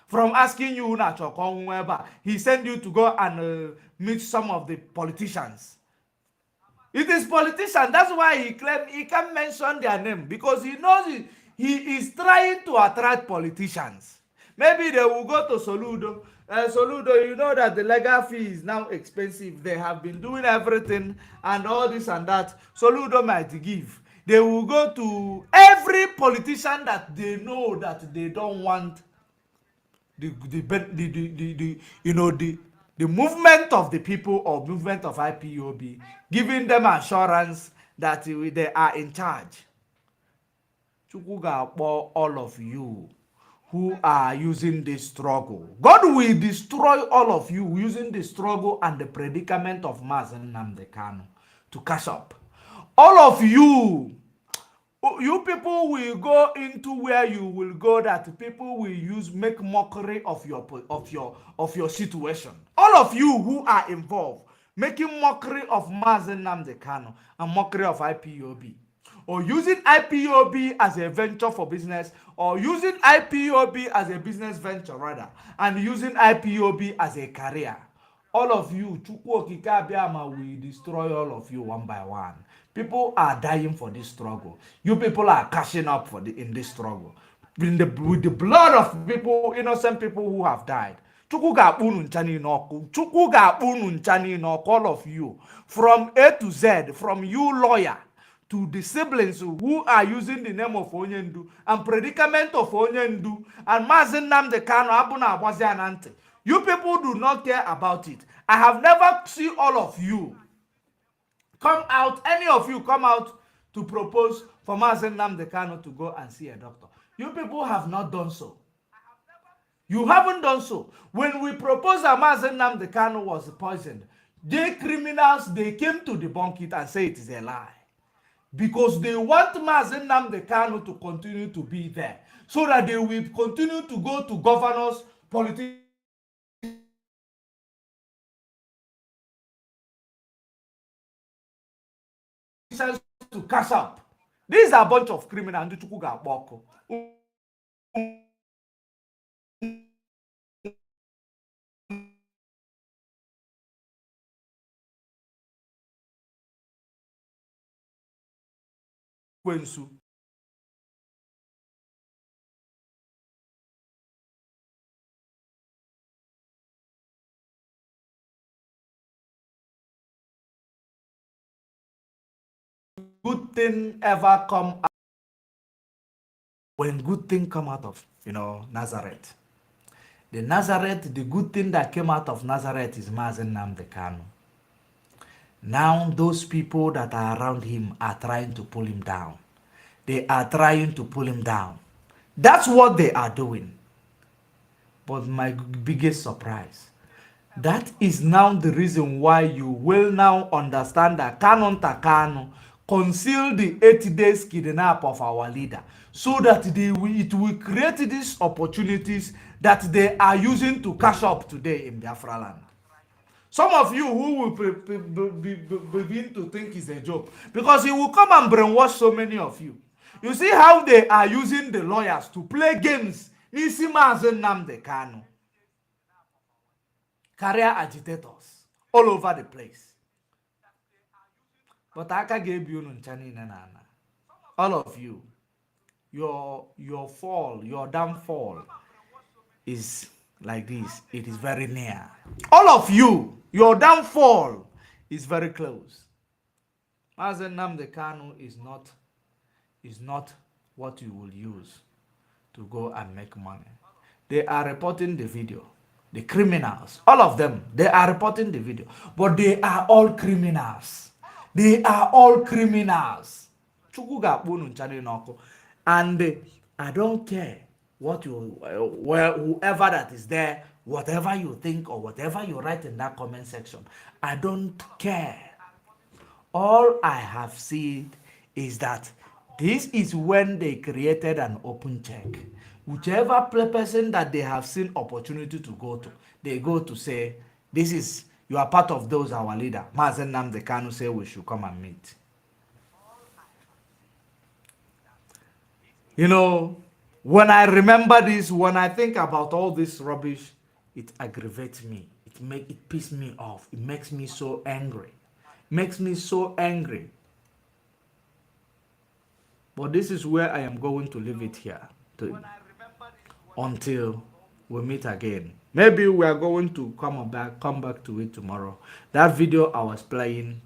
from asking you, he sent you to go and meet some of the politicians. It is politicians. That's why he claimed he can't mention their name, because he knows he is trying to attract politicians. Maybe they will go to Soludo. Soludo, you know that the legal fee is now expensive. They have been doing everything and all this and that. Soludo might give. They will go to every politician that they know that they don't want the movement of the people or movement of IPOB, giving them assurance that they are in charge. all of you who are using this struggle. God will destroy all of you using the struggle and the predicament of Mazen Namdekano to catch up. All of you people will go into where you will go that people will make mockery of your situation. All of you who are involved making mockery of Mazen Namdekano and mockery of IPOB, or using IPOB as a venture for business, or using IPOB as a business venture rather, and using IPOB as a career. All of you, Chukwu Okike Abiama will destroy all of you one by one. People are dying for this struggle. You people are cashing up in this struggle. With the blood of people, innocent people who have died. Chukwu ga-akpụ unu ncha niile ọkụ. Chukwu ga-akpụ unu ncha niile ọkụ, all of you. From A to Z, from you lawyer to the siblings who are using the name of Onyendu and predicament of Onyendu and Mazen Nnamdi Kanu Abuna Agbazi Anante. You people do not care about it. I have never seen all of you come out, any of you come out to propose for Mazen Nnamdi Kanu to go and see a doctor. You people have not done so. You haven't done so. When we proposed that Mazen Nnamdi Kanu was poisoned, the criminals, they came to debunk it and say it is a lie. Because they want Mazen Nnamdi Kanu to continue to be there, so that they will continue to go to governors, politicians, to cash up. These are a bunch of criminals. Good thing ever come out. When good thing come out of Nazareth, the good thing that came out of Nazareth is Mazen Nnamdi Kanu. Now those people that are around him are trying to pull him down. They are trying to pull him down. That's what they are doing. But my biggest surprise, that is now the reason why you will now understand that Canon Takano concealed the 80 days kidnap of our leader, so that it will create these opportunities that they are using to cash up today in Biafra land. Some of you who will begin to think it's a joke, because he will come and brainwash so many of you. You see how they are using the lawyers to play games. Nisi Mazen Nnamdi Kanu. Career agitators all over the place. But Aka gave you all of you, your fall, your downfall is like this. It is very near. All of you, your downfall is very close. Mazen Nnamdi Kanu is not what you will use to go and make money. They are reporting the video. The criminals, all of them, they are reporting the video. But they are all criminals. They are all criminals. And I don't care what whoever that is there, whatever you think or whatever you write in that comment section, I don't care. All I have seen is that this is when they created an open check. Whichever person that they have seen opportunity to go to, they go to say, this is, you are part of those, our leader. Mazen Nnamdi Kanu say we should come and meet. When I remember this, when I think about all this rubbish, it aggravates me. It pisses me off. It makes me so angry. Makes me so angry. But this is where I am going to leave it here until we meet again. Maybe we are going to come back to it tomorrow. That video I was playing,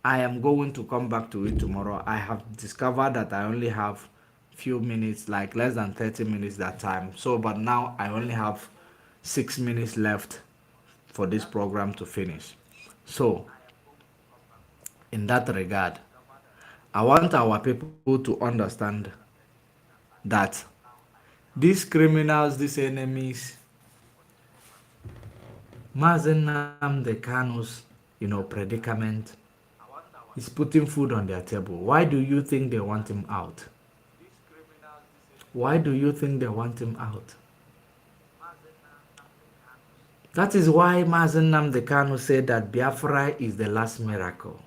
I am going to come back to it tomorrow. I have discovered that I only have few minutes, like less than 30 minutes that time. So, but now I only have 6 minutes left for this program to finish. So, in that regard, I want our people to understand that these criminals, these enemies, Mazen Nnamdi Kanu's, predicament is putting food on their table. Why do you think they want him out? Why do you think they want him out? That is why Mazen Nnamdi Kanu said that Biafra is the last miracle.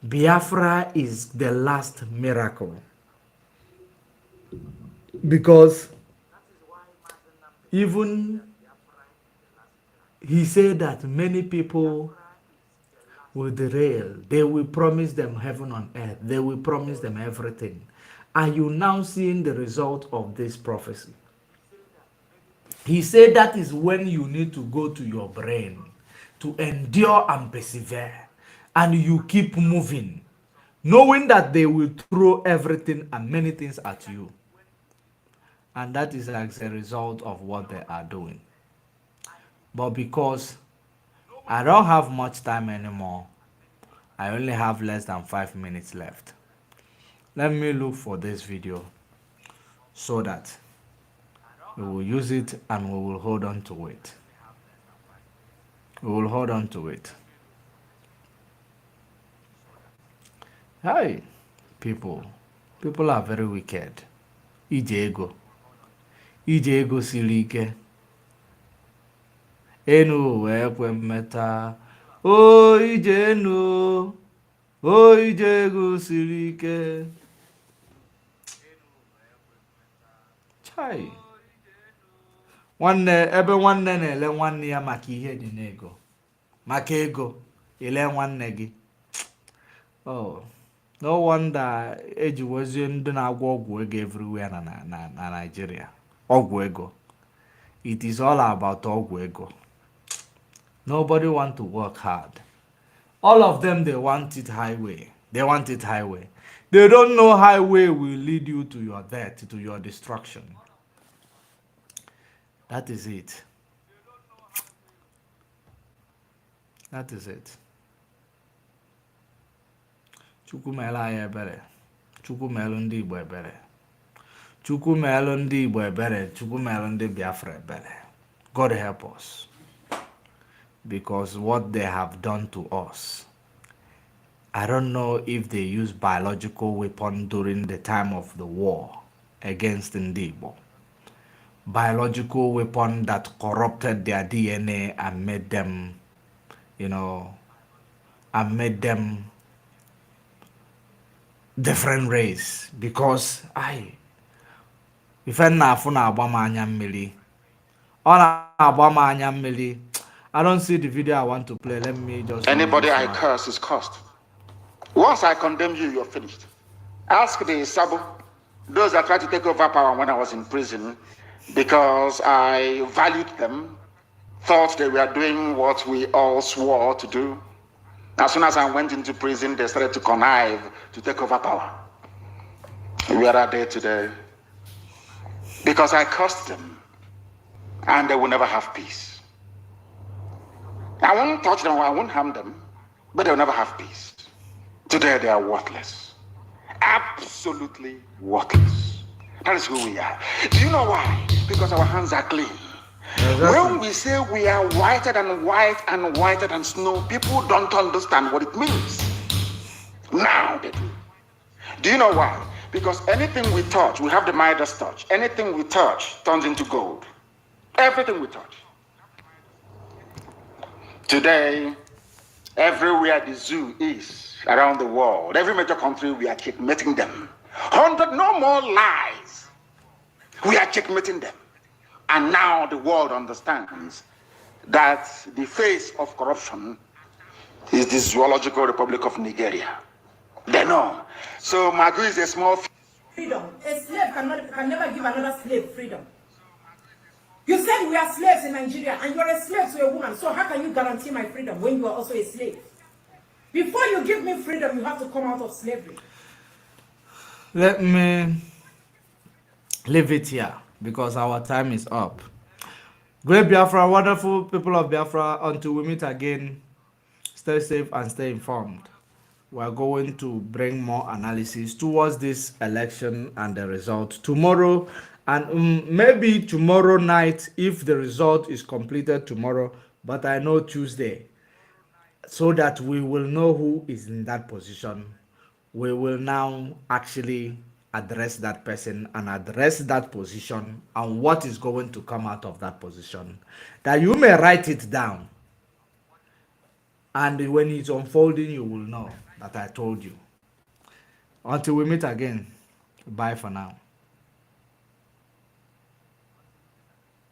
Biafra is the last miracle. Because even he said that many people will derail. They will promise them heaven on earth. They will promise them everything. Are you now seeing the result of this prophecy? He said that is when you need to go to your brain to endure and persevere. And you keep moving, knowing that they will throw everything and many things at you. And that is as a result of what they are doing. But because I don't have much time anymore, I only have less than 5 minutes left. Let me look for this video so that we will use it and we will hold on to it. We will hold on to it. Hi, people are very wicked. Ije ego siri ike. Enu wee kwe mmeta. O ije enu. O ije ego siri ike. Chai. Ebe nwanne na-ele nwanne ya maka ihe dị n'ego. Maka ego, ile nwanne gị. Oh. No wonder eji wezie ndị na-agwọ ọgwụ ego everywhere na Nigeria. Ọgwụ ego. It is all about ọgwụ ego. Nobody want to work hard. All of them, they want it highway. They want it highway. They don't know highway will lead you to your death, to your destruction. That is it. That is it. Chukwu meelu anyị ebere. Chukwu meelu ndị Igbo ebere. Chukwu meelu ndị Igbo ebere. Chukwu meelu ndị Biafra ebere. God help us. Because what they have done to us, I don't know if they used biological weapon during the time of the war against ndị Igbo. Biological weapon that corrupted their DNA and made them, different race. Because if I don't see the video I want to play. Let me just. Anybody I curse is cursed. Once I condemn you, you're finished. Ask the Sabo, those that tried to take over power when I was in prison, because I valued them, thought they were doing what we all swore to do. As soon as I went into prison, they started to connive to take over power. Where are they today? Because I cursed them, and they will never have peace. I won't touch them, I won't harm them, but they'll never have peace. Today they are worthless. Absolutely worthless. That is who we are. Do you know why? Because our hands are clean. Exactly. When we say we are whiter than white and whiter than snow, people don't understand what it means. Now they do. Do you know why? Because anything we touch, we have the Midas touch. Anything we touch turns into gold. Everything we touch. Today, everywhere the zoo is around the world, every major country, we are checkmating them. 100, no more lies. We are checkmating them. And now the world understands that the face of corruption is the Zoological Republic of Nigeria. They know. So Magu is a small freedom. A slave can never give another slave freedom. You said we are slaves in Nigeria, and you're a slave to a woman. So how can you guarantee my freedom when you are also a slave? Before you give me freedom, you have to come out of slavery. Let me leave it here because our time is up. Great Biafra, wonderful people of Biafra. Until we meet again, stay safe and stay informed. we're going to bring more analysis towards this election and the result tomorrow, and maybe tomorrow night if the result is completed tomorrow, but I know Tuesday, so that we will know who is in that position. We will now actually address that person and address that position and what is going to come out of that position, that you may write it down, and when it's unfolding you will know that I told you. Until we meet again, bye for now.